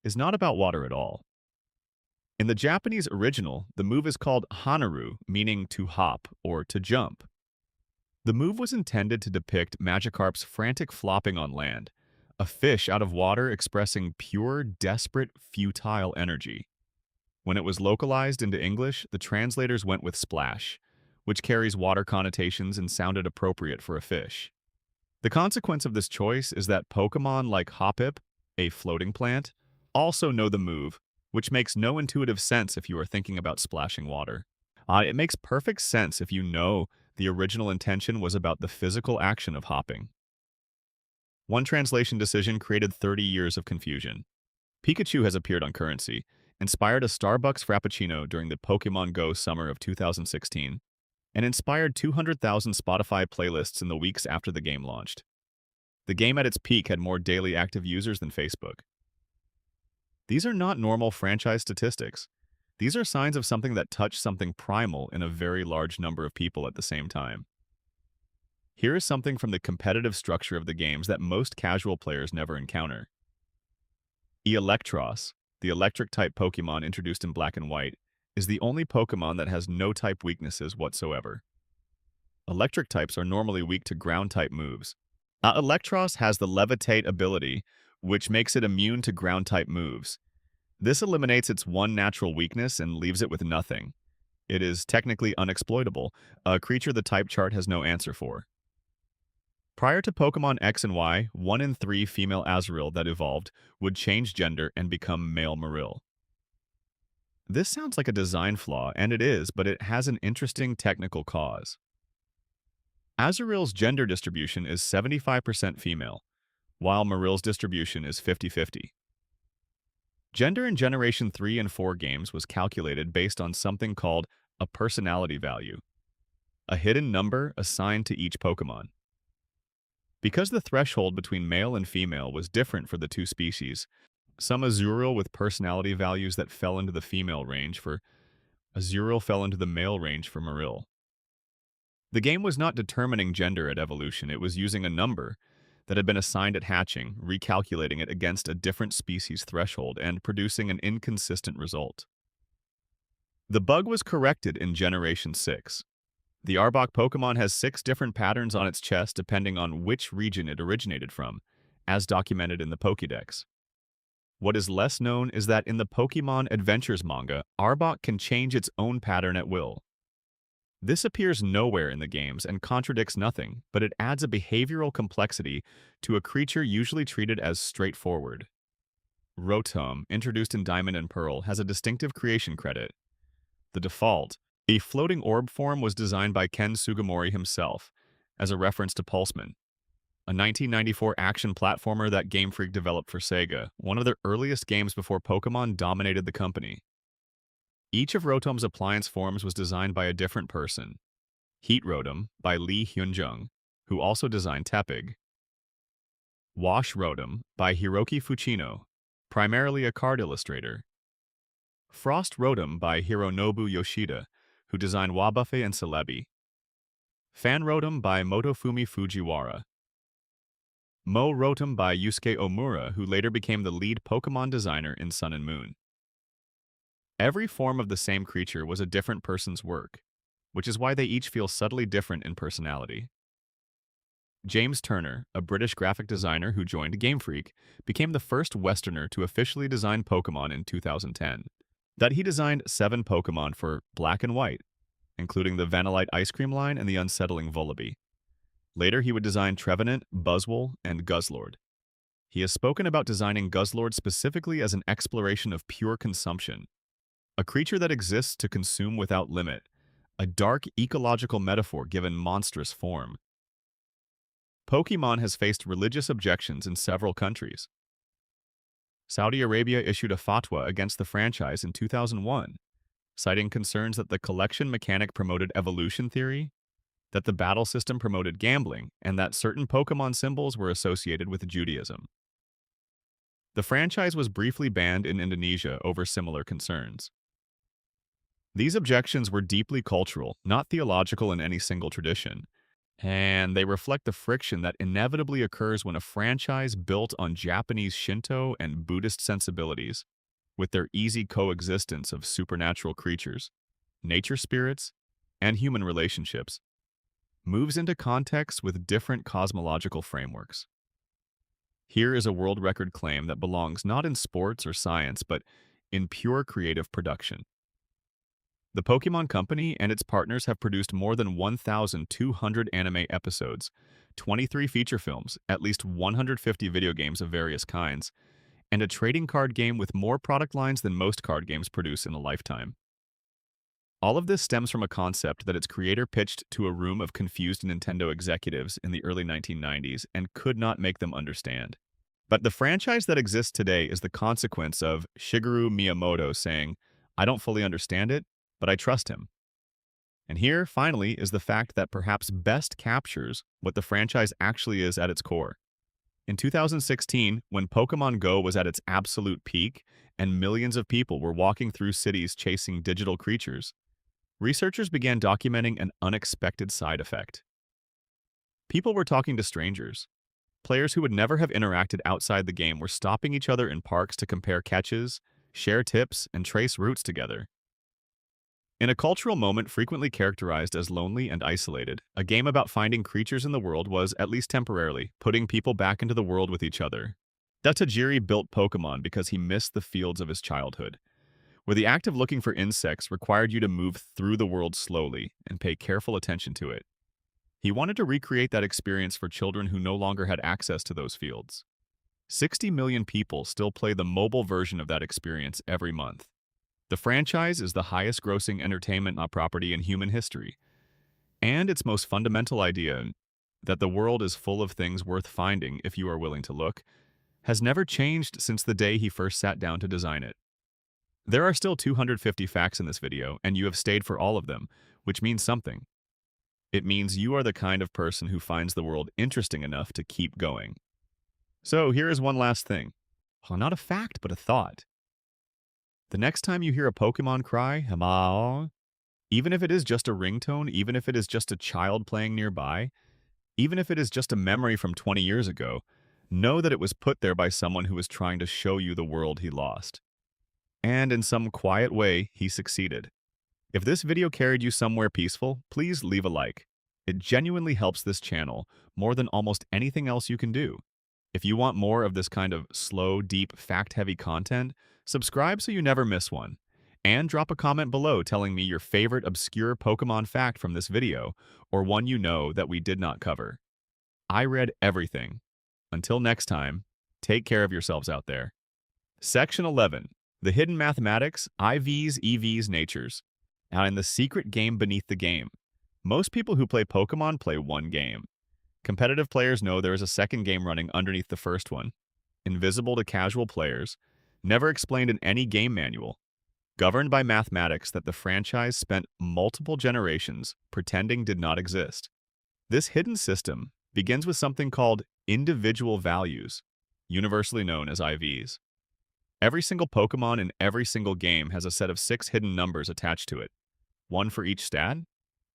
is not about water at all. In the Japanese original, the move is called Hanaru, meaning to hop or to jump. The move was intended to depict Magikarp's frantic flopping on land, a fish out of water expressing pure, desperate, futile energy. When it was localized into English, the translators went with splash, which carries water connotations and sounded appropriate for a fish. The consequence of this choice is that Pokémon like Hoppip, a floating plant, also know the move, which makes no intuitive sense if you are thinking about splashing water. It makes perfect sense if you know the original intention was about the physical action of hopping. One translation decision created 30 years of confusion. Pikachu has appeared on currency, inspired a Starbucks Frappuccino during the Pokémon Go summer of 2016, and inspired 200,000 Spotify playlists in the weeks after the game launched. The game at its peak had more daily active users than Facebook. These are not normal franchise statistics. These are signs of something that touched something primal in a very large number of people at the same time. Here is something from the competitive structure of the games that most casual players never encounter. Electros, the electric-type Pokémon introduced in Black and White, is the only Pokémon that has no type weaknesses whatsoever. Electric types are normally weak to ground-type moves. Electros has the Levitate ability, which makes it immune to ground-type moves. This eliminates its one natural weakness and leaves it with nothing. It is technically unexploitable, a creature the type chart has no answer for. Prior to Pokémon X and Y, 1 in 3 female Azurill that evolved would change gender and become male Marill. This sounds like a design flaw, and it is, but it has an interesting technical cause. Azurill's gender distribution is 75% female, while Marill's distribution is 50-50. Gender in Generation 3 and 4 games was calculated based on something called a personality value, a hidden number assigned to each Pokémon. Because the threshold between male and female was different for the two species, some Azurill with personality values that fell into the female range for Azurill fell into the male range for Marill. The game was not determining gender at evolution, it was using a number that had been assigned at hatching, recalculating it against a different species threshold, and producing an inconsistent result. The bug was corrected in Generation 6. The Arbok Pokémon has 6 different patterns on its chest depending on which region it originated from, as documented in the Pokédex. What is less known is that in the Pokémon Adventures manga, Arbok can change its own pattern at will. This appears nowhere in the games and contradicts nothing, but it adds a behavioral complexity to a creature usually treated as straightforward. Rotom, introduced in Diamond and Pearl, has a distinctive creation credit. The default, a floating orb form, was designed by Ken Sugimori himself, as a reference to Pulseman, a 1994 action platformer that Game Freak developed for Sega, one of their earliest games before Pokémon dominated the company. Each of Rotom's appliance forms was designed by a different person. Heat Rotom by Lee Hyunjung, who also designed Tepig. Wash Rotom by Hiroki Fuchino, primarily a card illustrator. Frost Rotom by Hironobu Yoshida, who designed Wabuffe and Celebi. Fan Rotom by Motofumi Fujiwara. Mo Rotom by Yusuke Omura, who later became the lead Pokémon designer in Sun and Moon. Every form of the same creature was a different person's work, which is why they each feel subtly different in personality. James Turner, a British graphic designer who joined Game Freak, became the first Westerner to officially design Pokémon in 2010. That he designed 7 Pokémon for Black and White, including the Vanillite ice cream line and the unsettling Vullaby. Later, he would design Trevenant, Buzzwole, and Guzzlord. He has spoken about designing Guzzlord specifically as an exploration of pure consumption, a creature that exists to consume without limit, a dark ecological metaphor given monstrous form. Pokémon has faced religious objections in several countries. Saudi Arabia issued a fatwa against the franchise in 2001, citing concerns that the collection mechanic promoted evolution theory, that the battle system promoted gambling, and that certain Pokémon symbols were associated with Judaism. The franchise was briefly banned in Indonesia over similar concerns. These objections were deeply cultural, not theological in any single tradition, and they reflect the friction that inevitably occurs when a franchise built on Japanese Shinto and Buddhist sensibilities, with their easy coexistence of supernatural creatures, nature spirits, and human relationships, moves into contexts with different cosmological frameworks. Here is a world record claim that belongs not in sports or science, but in pure creative production. The Pokémon Company and its partners have produced more than 1,200 anime episodes, 23 feature films, at least 150 video games of various kinds, and a trading card game with more product lines than most card games produce in a lifetime. All of this stems from a concept that its creator pitched to a room of confused Nintendo executives in the early 1990s and could not make them understand. But the franchise that exists today is the consequence of Shigeru Miyamoto saying, "I don't fully understand it, but I trust him." And here, finally, is the fact that perhaps best captures what the franchise actually is at its core. In 2016, when Pokémon Go was at its absolute peak and millions of people were walking through cities chasing digital creatures, researchers began documenting an unexpected side effect. People were talking to strangers. Players who would never have interacted outside the game were stopping each other in parks to compare catches, share tips, and trace routes together. In a cultural moment frequently characterized as lonely and isolated, a game about finding creatures in the world was, at least temporarily, putting people back into the world with each other. Datajiri built Pokémon because he missed the fields of his childhood, where the act of looking for insects required you to move through the world slowly and pay careful attention to it. He wanted to recreate that experience for children who no longer had access to those fields. 60 million people still play the mobile version of that experience every month. The franchise is the highest-grossing entertainment property in human history, and its most fundamental idea, that the world is full of things worth finding if you are willing to look, has never changed since the day he first sat down to design it. There are still 250 facts in this video, and you have stayed for all of them, which means something. It means you are the kind of person who finds the world interesting enough to keep going. So here is one last thing. Well, not a fact, but a thought. The next time you hear a Pokémon cry, "Hama," even if it is just a ringtone, even if it is just a child playing nearby, even if it is just a memory from 20 years ago, know that it was put there by someone who was trying to show you the world he lost. And in some quiet way, he succeeded. If this video carried you somewhere peaceful, please leave a like. It genuinely helps this channel more than almost anything else you can do. If you want more of this kind of slow, deep, fact-heavy content, subscribe so you never miss one. And drop a comment below telling me your favorite obscure Pokémon fact from this video, or one you know that we did not cover. I read everything. Until next time, take care of yourselves out there. Section 11. The Hidden Mathematics, IVs, EVs, Natures. Now, in the secret game beneath the game. Most people who play Pokemon play one game. Competitive players know there is a second game running underneath the first one. Invisible to casual players, never explained in any game manual, governed by mathematics that the franchise spent multiple generations pretending did not exist. This hidden system begins with something called individual values, universally known as IVs. Every single Pokemon in every single game has a set of 6 hidden numbers attached to it, one for each stat: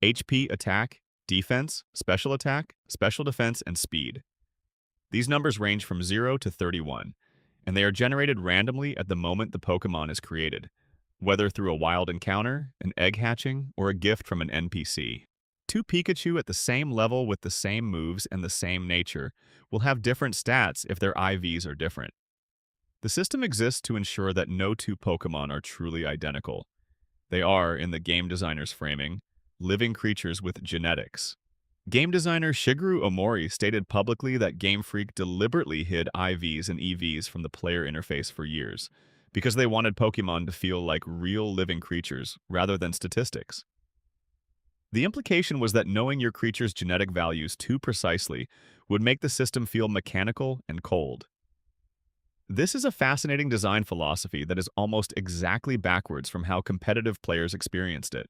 HP, attack, defense, special attack, special defense, and speed. These numbers range from 0 to 31, and they are generated randomly at the moment the Pokemon is created, whether through a wild encounter, an egg hatching, or a gift from an NPC. Two Pikachu at the same level with the same moves and the same nature will have different stats if their IVs are different. The system exists to ensure that no two Pokemon are truly identical. They are, in the game designer's framing, living creatures with genetics. Game designer Shigeru Omori stated publicly that Game Freak deliberately hid IVs and EVs from the player interface for years, because they wanted Pokemon to feel like real living creatures rather than statistics. The implication was that knowing your creature's genetic values too precisely would make the system feel mechanical and cold. This is a fascinating design philosophy that is almost exactly backwards from how competitive players experienced it.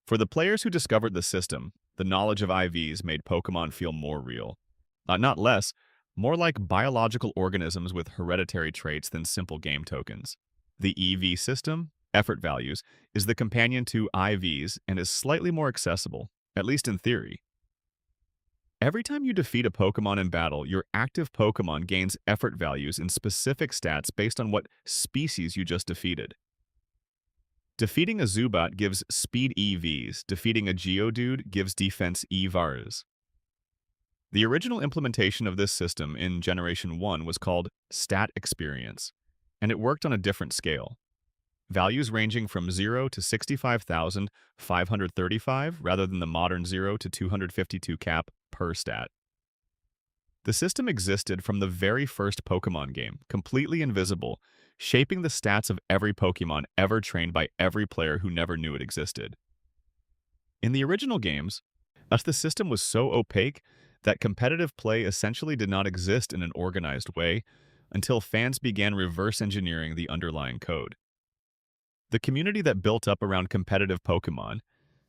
For the players who discovered the system, the knowledge of IVs made Pokemon feel more real. Not less, more like biological organisms with hereditary traits than simple game tokens. The EV system, effort values, is the companion to IVs and is slightly more accessible, at least in theory. Every time you defeat a Pokemon in battle, your active Pokemon gains effort values in specific stats based on what species you just defeated. Defeating a Zubat gives speed EVs, defeating a Geodude gives defense EVARs. The original implementation of this system in Generation 1 was called Stat Experience, and it worked on a different scale. Values ranging from 0 to 65,535 rather than the modern 0 to 252 cap per stat. The system existed from the very first Pokemon game, completely invisible, shaping the stats of every Pokemon ever trained by every player who never knew it existed. In the original games, the system was so opaque that competitive play essentially did not exist in an organized way until fans began reverse engineering the underlying code. The community that built up around competitive Pokemon,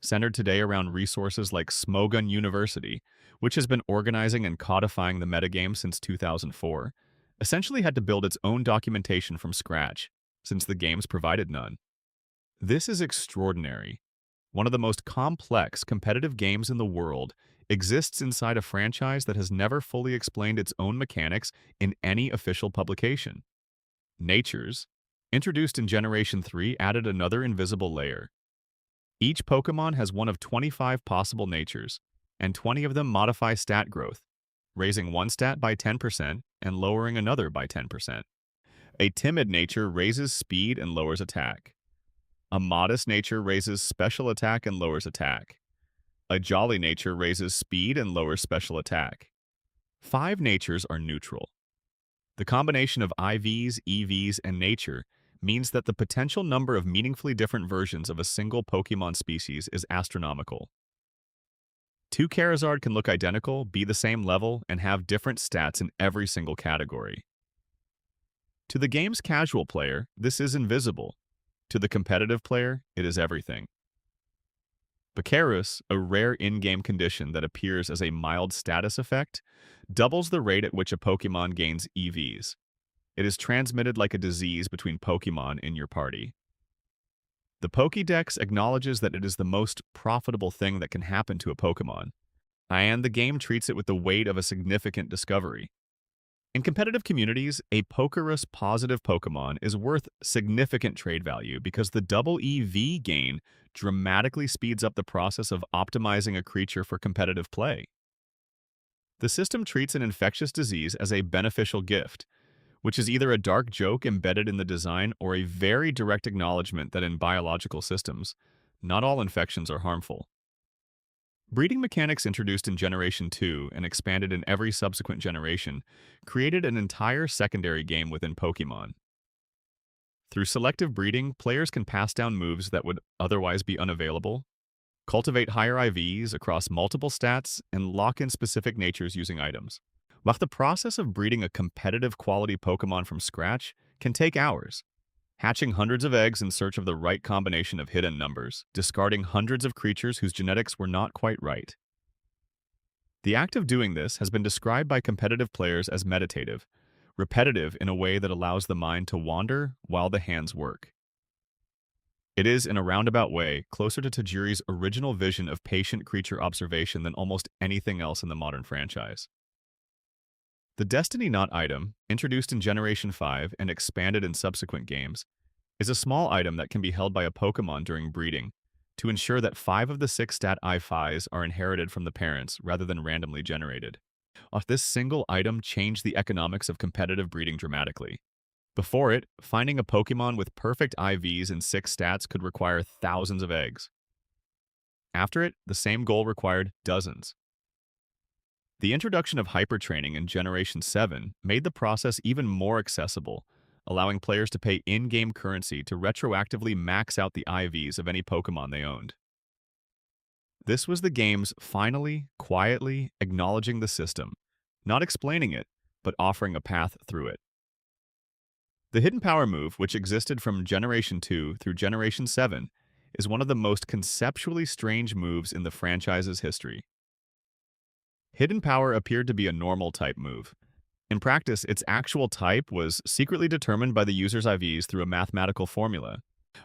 centered today around resources like Smogon University, which has been organizing and codifying the metagame since 2004, essentially had to build its own documentation from scratch, since the games provided none. This is extraordinary. One of the most complex competitive games in the world exists inside a franchise that has never fully explained its own mechanics in any official publication. Natures, introduced in Generation 3, added another invisible layer. Each Pokemon has one of 25 possible natures, and 20 of them modify stat growth, raising one stat by 10% and lowering another by 10%. A timid nature raises speed and lowers attack. A modest nature raises special attack and lowers attack. A jolly nature raises speed and lowers special attack. 5 natures are neutral. The combination of IVs, EVs, and nature means that the potential number of meaningfully different versions of a single Pokemon species is astronomical. 2 Charizard can look identical, be the same level, and have different stats in every single category. To the game's casual player, this is invisible. To the competitive player, it is everything. Bacarus, a rare in-game condition that appears as a mild status effect, doubles the rate at which a Pokemon gains EVs. It is transmitted like a disease between Pokemon in your party. The Pokédex acknowledges that it is the most profitable thing that can happen to a Pokemon, and the game treats it with the weight of a significant discovery. In competitive communities, a Pokerus positive Pokemon is worth significant trade value because the double EV gain dramatically speeds up the process of optimizing a creature for competitive play. The system treats an infectious disease as a beneficial gift, which is either a dark joke embedded in the design or a very direct acknowledgement that in biological systems, not all infections are harmful. Breeding mechanics introduced in Generation 2 and expanded in every subsequent generation created an entire secondary game within Pokémon, Through selective breeding, players can pass down moves that would otherwise be unavailable, cultivate higher IVs across multiple stats, and lock in specific natures using items. While the process of breeding a competitive quality Pokémon from scratch can take hours, hatching hundreds of eggs in search of the right combination of hidden numbers, discarding hundreds of creatures whose genetics were not quite right. The act of doing this has been described by competitive players as meditative, repetitive in a way that allows the mind to wander while the hands work. It is, in a roundabout way, closer to Tajiri's original vision of patient creature observation than almost anything else in the modern franchise. The Destiny Knot item, introduced in Generation 5 and expanded in subsequent games, is a small item that can be held by a Pokémon during breeding to ensure that 5 of the 6 stat I-Fis are inherited from the parents rather than randomly generated. This single item changed the economics of competitive breeding dramatically. Before it, finding a Pokémon with perfect IVs and 6 stats could require thousands of eggs. After it, the same goal required dozens. The introduction of hypertraining in Generation 7 made the process even more accessible, allowing players to pay in-game currency to retroactively max out the IVs of any Pokémon they owned. This was the game's finally, quietly acknowledging the system, not explaining it, but offering a path through it. The Hidden Power move, which existed from Generation 2 through Generation 7, is one of the most conceptually strange moves in the franchise's history. Hidden Power appeared to be a normal type move. In practice, its actual type was secretly determined by the user's IVs through a mathematical formula.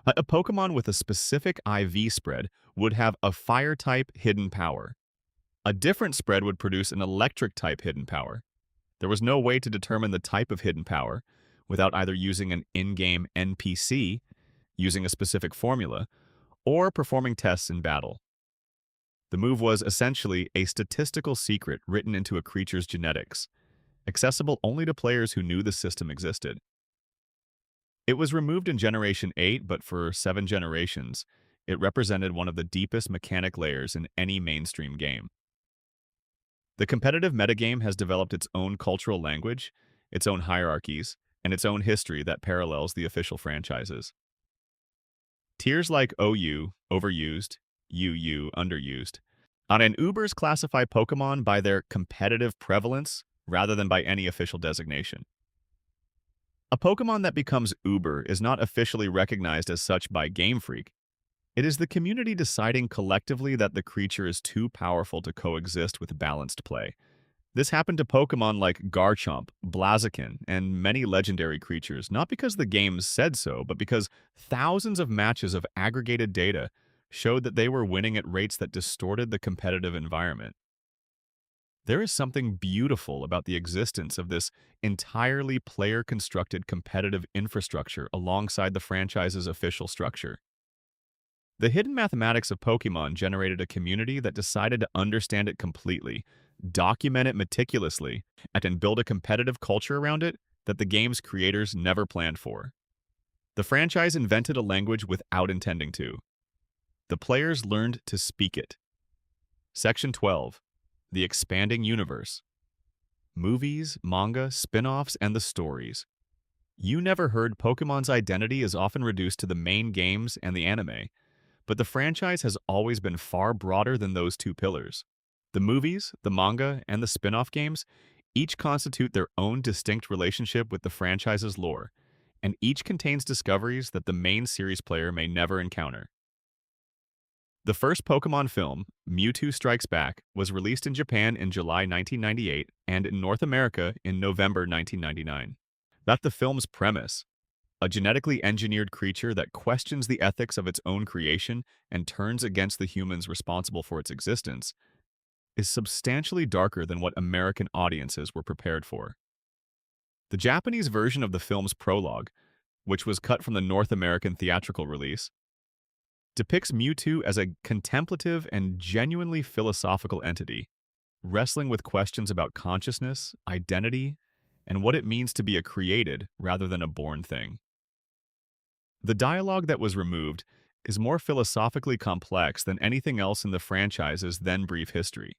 A Pokémon with a specific IV spread would have a Fire-type Hidden Power. A different spread would produce an Electric-type Hidden Power. There was no way to determine the type of Hidden Power without either using an in-game NPC, using a specific formula, or performing tests in battle. The move was essentially a statistical secret written into a creature's genetics, accessible only to players who knew the system existed. It was removed in Generation 8, but for 7 generations, it represented one of the deepest mechanic layers in any mainstream game. The competitive metagame has developed its own cultural language, its own hierarchies, and its own history that parallels the official franchises. Tiers like OU, overused, UU, underused, and Ubers classify Pokémon by their competitive prevalence rather than by any official designation. A Pokémon that becomes Uber is not officially recognized as such by Game Freak. It is the community deciding collectively that the creature is too powerful to coexist with balanced play. This happened to Pokémon like Garchomp, Blaziken, and many legendary creatures, not because the game said so, but because thousands of matches of aggregated data showed that they were winning at rates that distorted the competitive environment. There is something beautiful about the existence of this entirely player-constructed competitive infrastructure alongside the franchise's official structure. The hidden mathematics of Pokémon generated a community that decided to understand it completely, document it meticulously, and build a competitive culture around it that the game's creators never planned for. The franchise invented a language without intending to. The players learned to speak it. Section 12. The Expanding Universe. Movies, manga, spin-offs, and the stories. You never heard Pokémon's identity is often reduced to the main games and the anime, but the franchise has always been far broader than those two pillars. The movies, the manga, and the spin-off games each constitute their own distinct relationship with the franchise's lore, and each contains discoveries that the main series player may never encounter. The first Pokémon film, Mewtwo Strikes Back, was released in Japan in July 1998 and in North America in November 1999. That's the film's premise. A genetically engineered creature that questions the ethics of its own creation and turns against the humans responsible for its existence is substantially darker than what American audiences were prepared for. The Japanese version of the film's prologue, which was cut from the North American theatrical release, depicts Mewtwo as a contemplative and genuinely philosophical entity, wrestling with questions about consciousness, identity, and what it means to be a created rather than a born thing. The dialogue that was removed is more philosophically complex than anything else in the franchise's then brief history.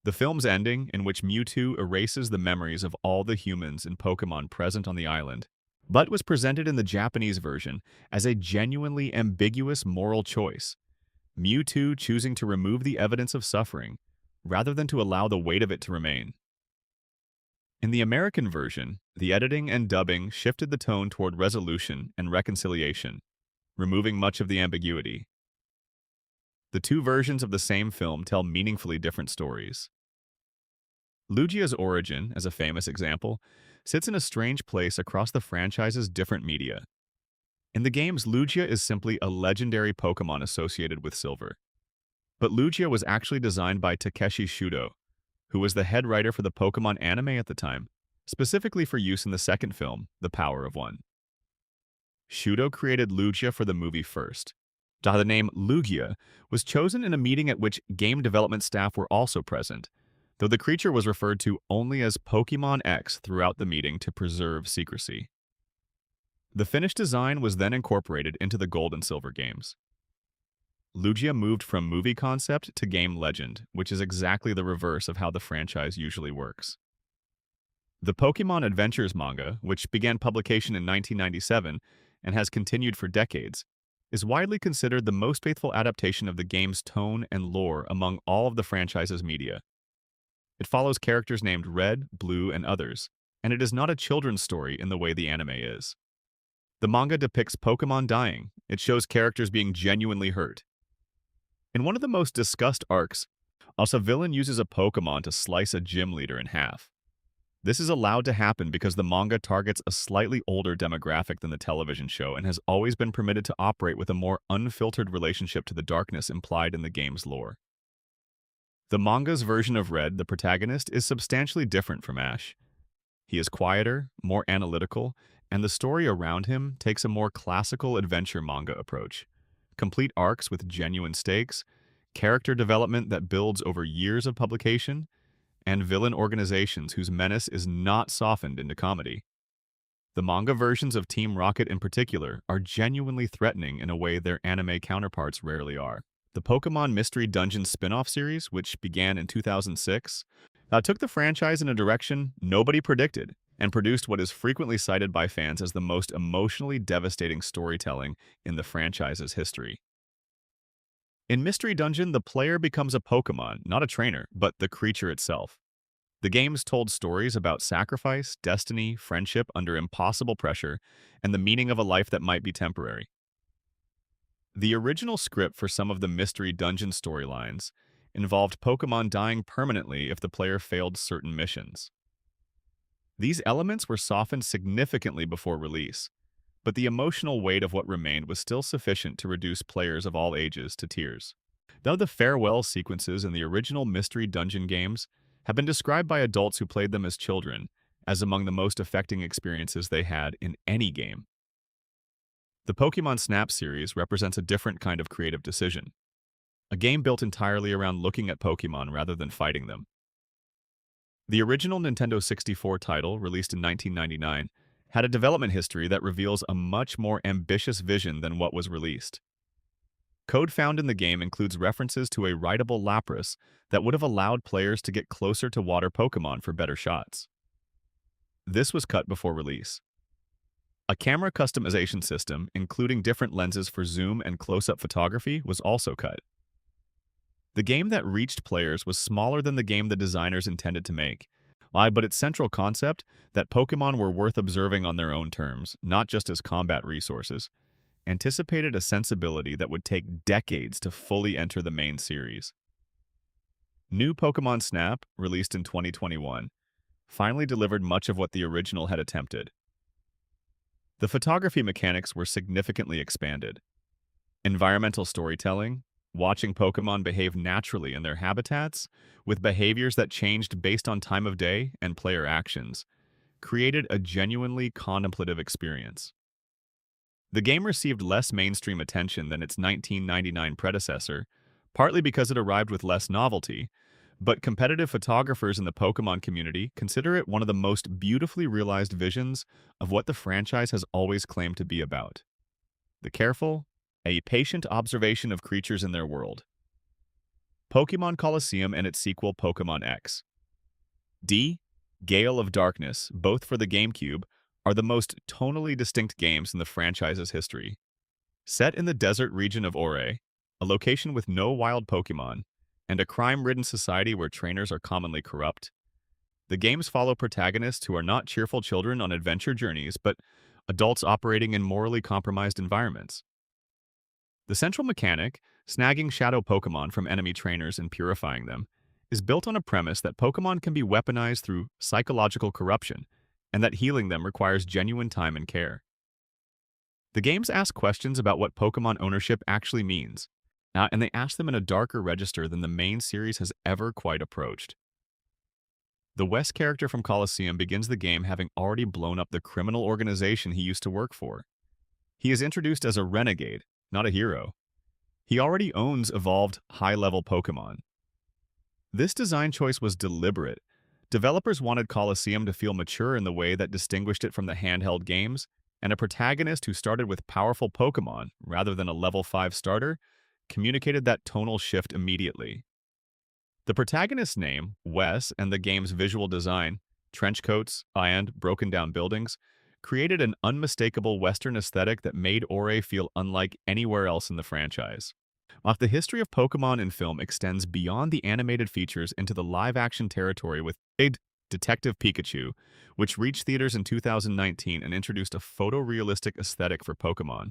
The film's ending, in which Mewtwo erases the memories of all the humans and Pokémon present on the island, but was presented in the Japanese version as a genuinely ambiguous moral choice, Mewtwo choosing to remove the evidence of suffering rather than to allow the weight of it to remain. In the American version, the editing and dubbing shifted the tone toward resolution and reconciliation, removing much of the ambiguity. The two versions of the same film tell meaningfully different stories. Lugia's origin, as a famous example, sits in a strange place across the franchise's different media. In the games, Lugia is simply a legendary Pokémon associated with silver. But Lugia was actually designed by Takeshi Shudo, who was the head writer for the Pokémon anime at the time, specifically for use in the second film, The Power of One. Shudo created Lugia for the movie first. The name Lugia was chosen in a meeting at which game development staff were also present, though the creature was referred to only as Pokémon X throughout the meeting to preserve secrecy. The finished design was then incorporated into the Gold and Silver games. Lugia moved from movie concept to game legend, which is exactly the reverse of how the franchise usually works. The Pokémon Adventures manga, which began publication in 1997 and has continued for decades, is widely considered the most faithful adaptation of the game's tone and lore among all of the franchise's media. It follows characters named Red, Blue, and others, and it is not a children's story in the way the anime is. The manga depicts Pokémon dying. It shows characters being genuinely hurt. In one of the most discussed arcs, a villain uses a Pokémon to slice a gym leader in half. This is allowed to happen because the manga targets a slightly older demographic than the television show and has always been permitted to operate with a more unfiltered relationship to the darkness implied in the game's lore. The manga's version of Red, the protagonist, is substantially different from Ash. He is quieter, more analytical, and the story around him takes a more classical adventure manga approach. Complete arcs with genuine stakes, character development that builds over years of publication, and villain organizations whose menace is not softened into comedy. The manga versions of Team Rocket in particular are genuinely threatening in a way their anime counterparts rarely are. The Pokémon Mystery Dungeon spin-off series, which began in 2006, took the franchise in a direction nobody predicted and produced what is frequently cited by fans as the most emotionally devastating storytelling in the franchise's history. In Mystery Dungeon, the player becomes a Pokémon, not a trainer, but the creature itself. The games told stories about sacrifice, destiny, friendship under impossible pressure, and the meaning of a life that might be temporary. The original script for some of the Mystery Dungeon storylines involved Pokémon dying permanently if the player failed certain missions. These elements were softened significantly before release, but the emotional weight of what remained was still sufficient to reduce players of all ages to tears. Though the farewell sequences in the original Mystery Dungeon games have been described by adults who played them as children as among the most affecting experiences they had in any game. The Pokémon Snap series represents a different kind of creative decision, a game built entirely around looking at Pokémon rather than fighting them. The original Nintendo 64 title, released in 1999, had a development history that reveals a much more ambitious vision than what was released. Code found in the game includes references to a writable Lapras that would have allowed players to get closer to water Pokémon for better shots. This was cut before release. A camera customization system, including different lenses for zoom and close-up photography, was also cut. The game that reached players was smaller than the game the designers intended to make, but its central concept, that Pokémon were worth observing on their own terms, not just as combat resources, anticipated a sensibility that would take decades to fully enter the main series. New Pokémon Snap, released in 2021, finally delivered much of what the original had attempted. The photography mechanics were significantly expanded. Environmental storytelling, watching Pokémon behave naturally in their habitats, with behaviors that changed based on time of day and player actions, created a genuinely contemplative experience. The game received less mainstream attention than its 1999 predecessor, partly because it arrived with less novelty, but competitive photographers in the Pokémon community consider it one of the most beautifully realized visions of what the franchise has always claimed to be about: the careful, a patient observation of creatures in their world. Pokémon Colosseum and its sequel Pokémon X. Gale of Darkness, both for the GameCube, are the most tonally distinct games in the franchise's history. Set in the desert region of Ore, a location with no wild Pokémon, and a crime-ridden society where trainers are commonly corrupt, the games follow protagonists who are not cheerful children on adventure journeys, but adults operating in morally compromised environments. The central mechanic, snagging shadow Pokémon from enemy trainers and purifying them, is built on a premise that Pokémon can be weaponized through psychological corruption, and that healing them requires genuine time and care. The games ask questions about what Pokémon ownership actually means, and they ask them in a darker register than the main series has ever quite approached. The West character from Colosseum begins the game having already blown up the criminal organization he used to work for. He is introduced as a renegade, not a hero. He already owns evolved, high-level Pokémon. This design choice was deliberate. Developers wanted Colosseum to feel mature in the way that distinguished it from the handheld games, and a protagonist who started with powerful Pokémon, rather than a level 5 starter, communicated that tonal shift immediately. The protagonist's name, Wes, and the game's visual design, trench coats and broken-down buildings, created an unmistakable Western aesthetic that made Ore feel unlike anywhere else in the franchise. While the history of Pokémon in film extends beyond the animated features into the live-action territory with Detective Pikachu, which reached theaters in 2019 and introduced a photorealistic aesthetic for Pokémon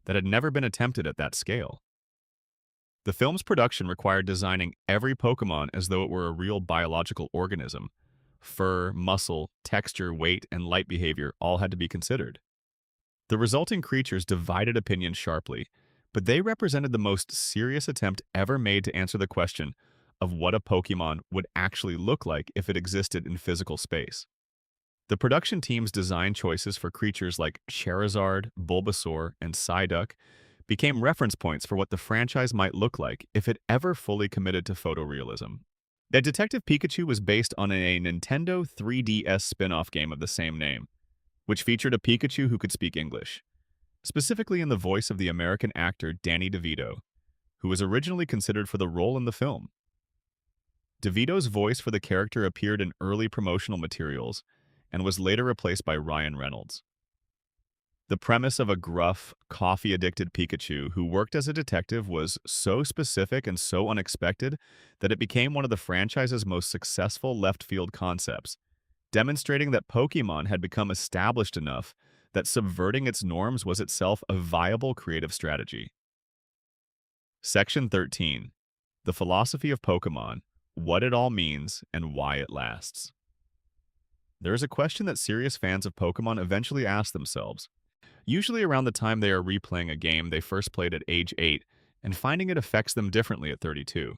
that had never been attempted at that scale. The film's production required designing every Pokémon as though it were a real biological organism. Fur, muscle, texture, weight, and light behavior all had to be considered. The resulting creatures divided opinion sharply, but they represented the most serious attempt ever made to answer the question of what a Pokémon would actually look like if it existed in physical space. The production team's design choices for creatures like Charizard, Bulbasaur, and Psyduck became reference points for what the franchise might look like if it ever fully committed to photorealism. That Detective Pikachu was based on a Nintendo 3DS spin-off game of the same name, which featured a Pikachu who could speak English, specifically in the voice of the American actor Danny DeVito, who was originally considered for the role in the film. DeVito's voice for the character appeared in early promotional materials and was later replaced by Ryan Reynolds. The premise of a gruff, coffee-addicted Pikachu who worked as a detective was so specific and so unexpected that it became one of the franchise's most successful left-field concepts, demonstrating that Pokémon had become established enough that subverting its norms was itself a viable creative strategy. Section 13. The Philosophy of Pokémon, What It All Means, and Why It Lasts. There is a question that serious fans of Pokémon eventually ask themselves, usually around the time they are replaying a game they first played at age 8 and finding it affects them differently at 32.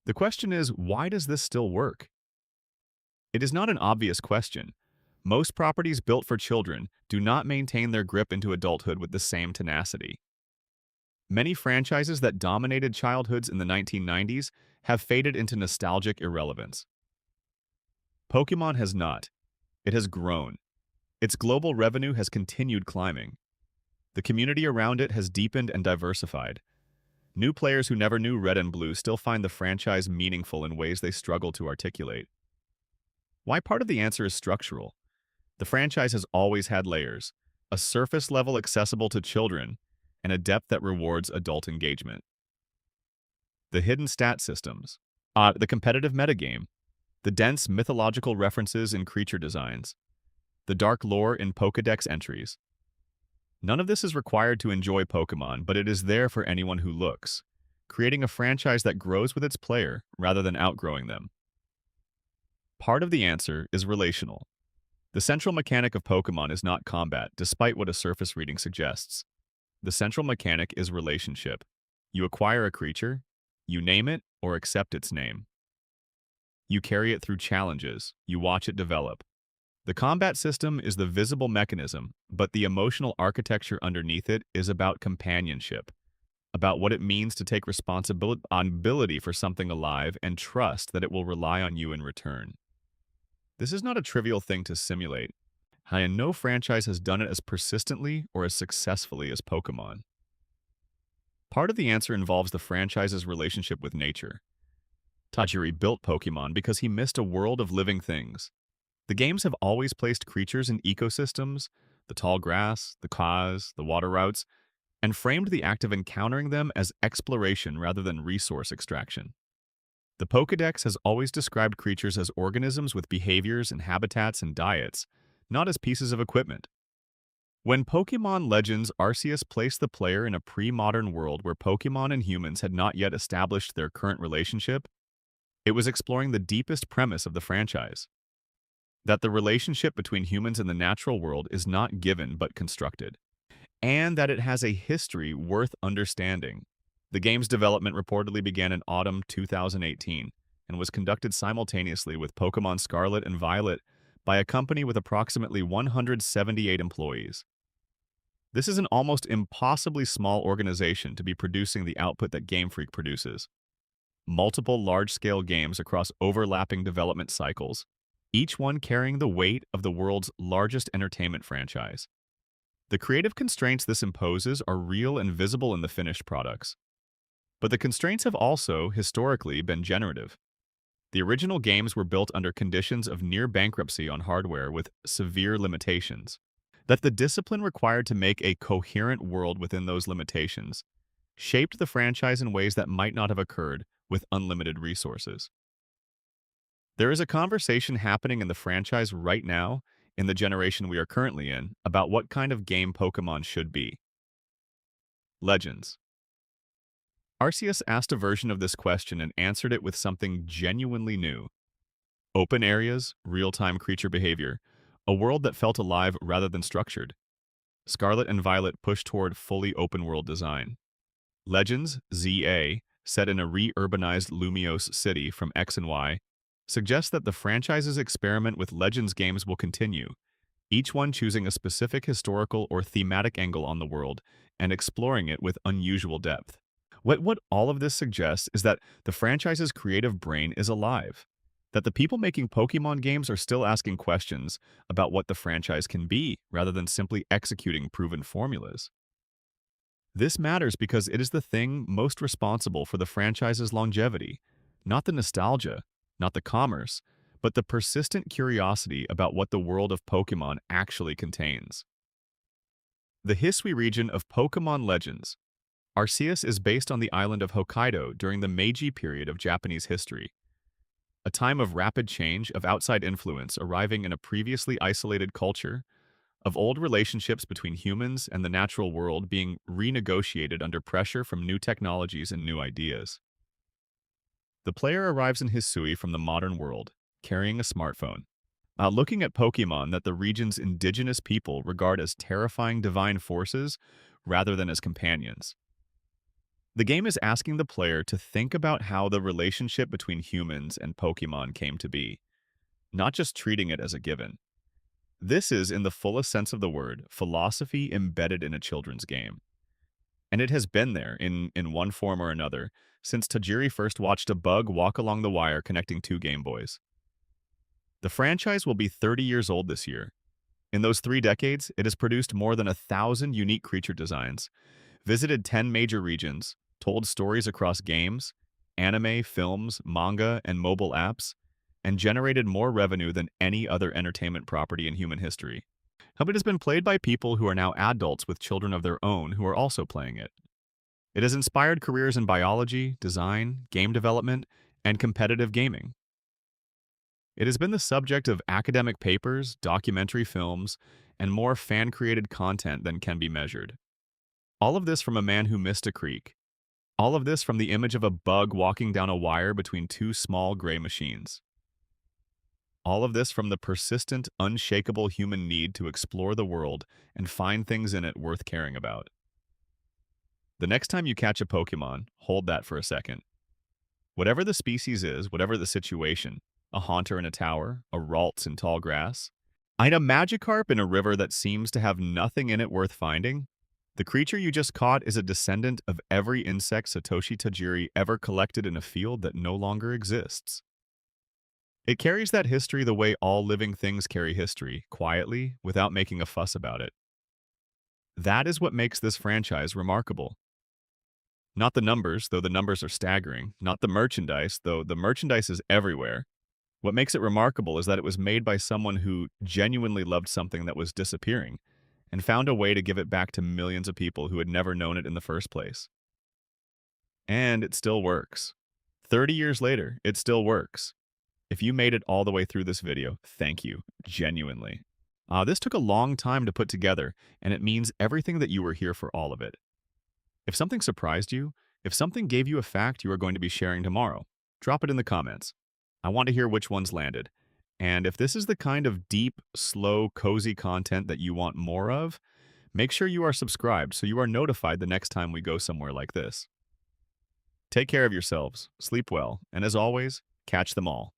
The question is, why does this still work? It is not an obvious question. Most properties built for children do not maintain their grip into adulthood with the same tenacity. Many franchises that dominated childhoods in the 1990s have faded into nostalgic irrelevance. Pokémon has not. It has grown. Its global revenue has continued climbing. The community around it has deepened and diversified. New players who never knew Red and Blue still find the franchise meaningful in ways they struggle to articulate. Why part of the answer is structural. The franchise has always had layers, a surface level accessible to children, and a depth that rewards adult engagement. The hidden stat systems, the competitive metagame, the dense mythological references in creature designs, the dark lore in Pokédex entries. None of this is required to enjoy Pokémon, but it is there for anyone who looks, creating a franchise that grows with its player rather than outgrowing them. Part of the answer is relational. The central mechanic of Pokémon is not combat, despite what a surface reading suggests. The central mechanic is relationship. You acquire a creature, you name it or accept its name. You carry it through challenges, you watch it develop. The combat system is the visible mechanism, but the emotional architecture underneath it is about companionship, about what it means to take responsibility for something alive and trust that it will rely on you in return. This is not a trivial thing to simulate, and no franchise has done it as persistently or as successfully as Pokémon. Part of the answer involves the franchise's relationship with nature. Tajiri built Pokémon because he missed a world of living things. The games have always placed creatures in ecosystems, the tall grass, the cause, the water routes, and framed the act of encountering them as exploration rather than resource extraction. The Pokédex has always described creatures as organisms with behaviors and habitats and diets, not as pieces of equipment. When Pokémon Legends Arceus placed the player in a pre-modern world where Pokémon and humans had not yet established their current relationship, it was exploring the deepest premise of the franchise, that the relationship between humans and the natural world is not given but constructed, and that it has a history worth understanding. The game's development reportedly began in autumn 2018 and was conducted simultaneously with Pokémon Scarlet and Violet by a company with approximately 178 employees. This is an almost impossibly small organization to be producing the output that Game Freak produces. Multiple large-scale games across overlapping development cycles, each one carrying the weight of the world's largest entertainment franchise. The creative constraints this imposes are real and visible in the finished products. But the constraints have also, historically, been generative. The original games were built under conditions of near bankruptcy on hardware with severe limitations. That the discipline required to make a coherent world within those limitations shaped the franchise in ways that might not have occurred with unlimited resources. There is a conversation happening in the franchise right now, in the generation we are currently in, about what kind of game Pokémon should be. Legends. Arceus asked a version of this question and answered it with something genuinely new. Open areas, real-time creature behavior, a world that felt alive rather than structured. Scarlet and Violet pushed toward fully open-world design. Legends, ZA, set in a re-urbanized Lumiose city from X and Y, suggests that the franchise's experiment with Legends games will continue, each one choosing a specific historical or thematic angle on the world and exploring it with unusual depth. What all of this suggests is that the franchise's creative brain is alive, that the people making Pokémon games are still asking questions about what the franchise can be, rather than simply executing proven formulas. This matters because it is the thing most responsible for the franchise's longevity, not the nostalgia, not the commerce, but the persistent curiosity about what the world of Pokémon actually contains. The Hisui region of Pokémon Legends. Arceus is based on the island of Hokkaido during the Meiji period of Japanese history, a time of rapid change, of outside influence arriving in a previously isolated culture, of old relationships between humans and the natural world being renegotiated under pressure from new technologies and new ideas. The player arrives in Hisui from the modern world, carrying a smartphone, looking at Pokémon that the region's indigenous people regard as terrifying divine forces rather than as companions. The game is asking the player to think about how the relationship between humans and Pokémon came to be, not just treating it as a given. This is, in the fullest sense of the word, philosophy embedded in a children's game. And it has been there, in one form or another, since Tajiri first watched a bug walk along the wire connecting two Game Boys. The franchise will be 30 years old this year. In those 3 decades, it has produced more than 1,000 unique creature designs, visited 10 major regions, told stories across games, anime, films, manga, and mobile apps, and generated more revenue than any other entertainment property in human history. It has been played by people who are now adults with children of their own who are also playing it. It has inspired careers in biology, design, game development, and competitive gaming. It has been the subject of academic papers, documentary films, and more fan-created content than can be measured. All of this from a man who missed a creek. All of this from the image of a bug walking down a wire between 2 small gray machines. All of this from the persistent, unshakable human need to explore the world and find things in it worth caring about. The next time you catch a Pokémon, hold that for a second. Whatever the species is, whatever the situation, a Haunter in a tower, a Ralts in tall grass, a Magikarp in a river that seems to have nothing in it worth finding, the creature you just caught is a descendant of every insect Satoshi Tajiri ever collected in a field that no longer exists. It carries that history the way all living things carry history, quietly, without making a fuss about it. That is what makes this franchise remarkable. Not the numbers, though the numbers are staggering. Not the merchandise, though the merchandise is everywhere. What makes it remarkable is that it was made by someone who genuinely loved something that was disappearing and found a way to give it back to millions of people who had never known it in the first place. And it still works. 30 years later, it still works. If you made it all the way through this video, thank you, genuinely. This took a long time to put together, and it means everything that you were here for all of it. If something surprised you, if something gave you a fact you are going to be sharing tomorrow, drop it in the comments. I want to hear which ones landed. And if this is the kind of deep, slow, cozy content that you want more of, make sure you are subscribed so you are notified the next time we go somewhere like this. Take care of yourselves, sleep well, and as always, catch them all.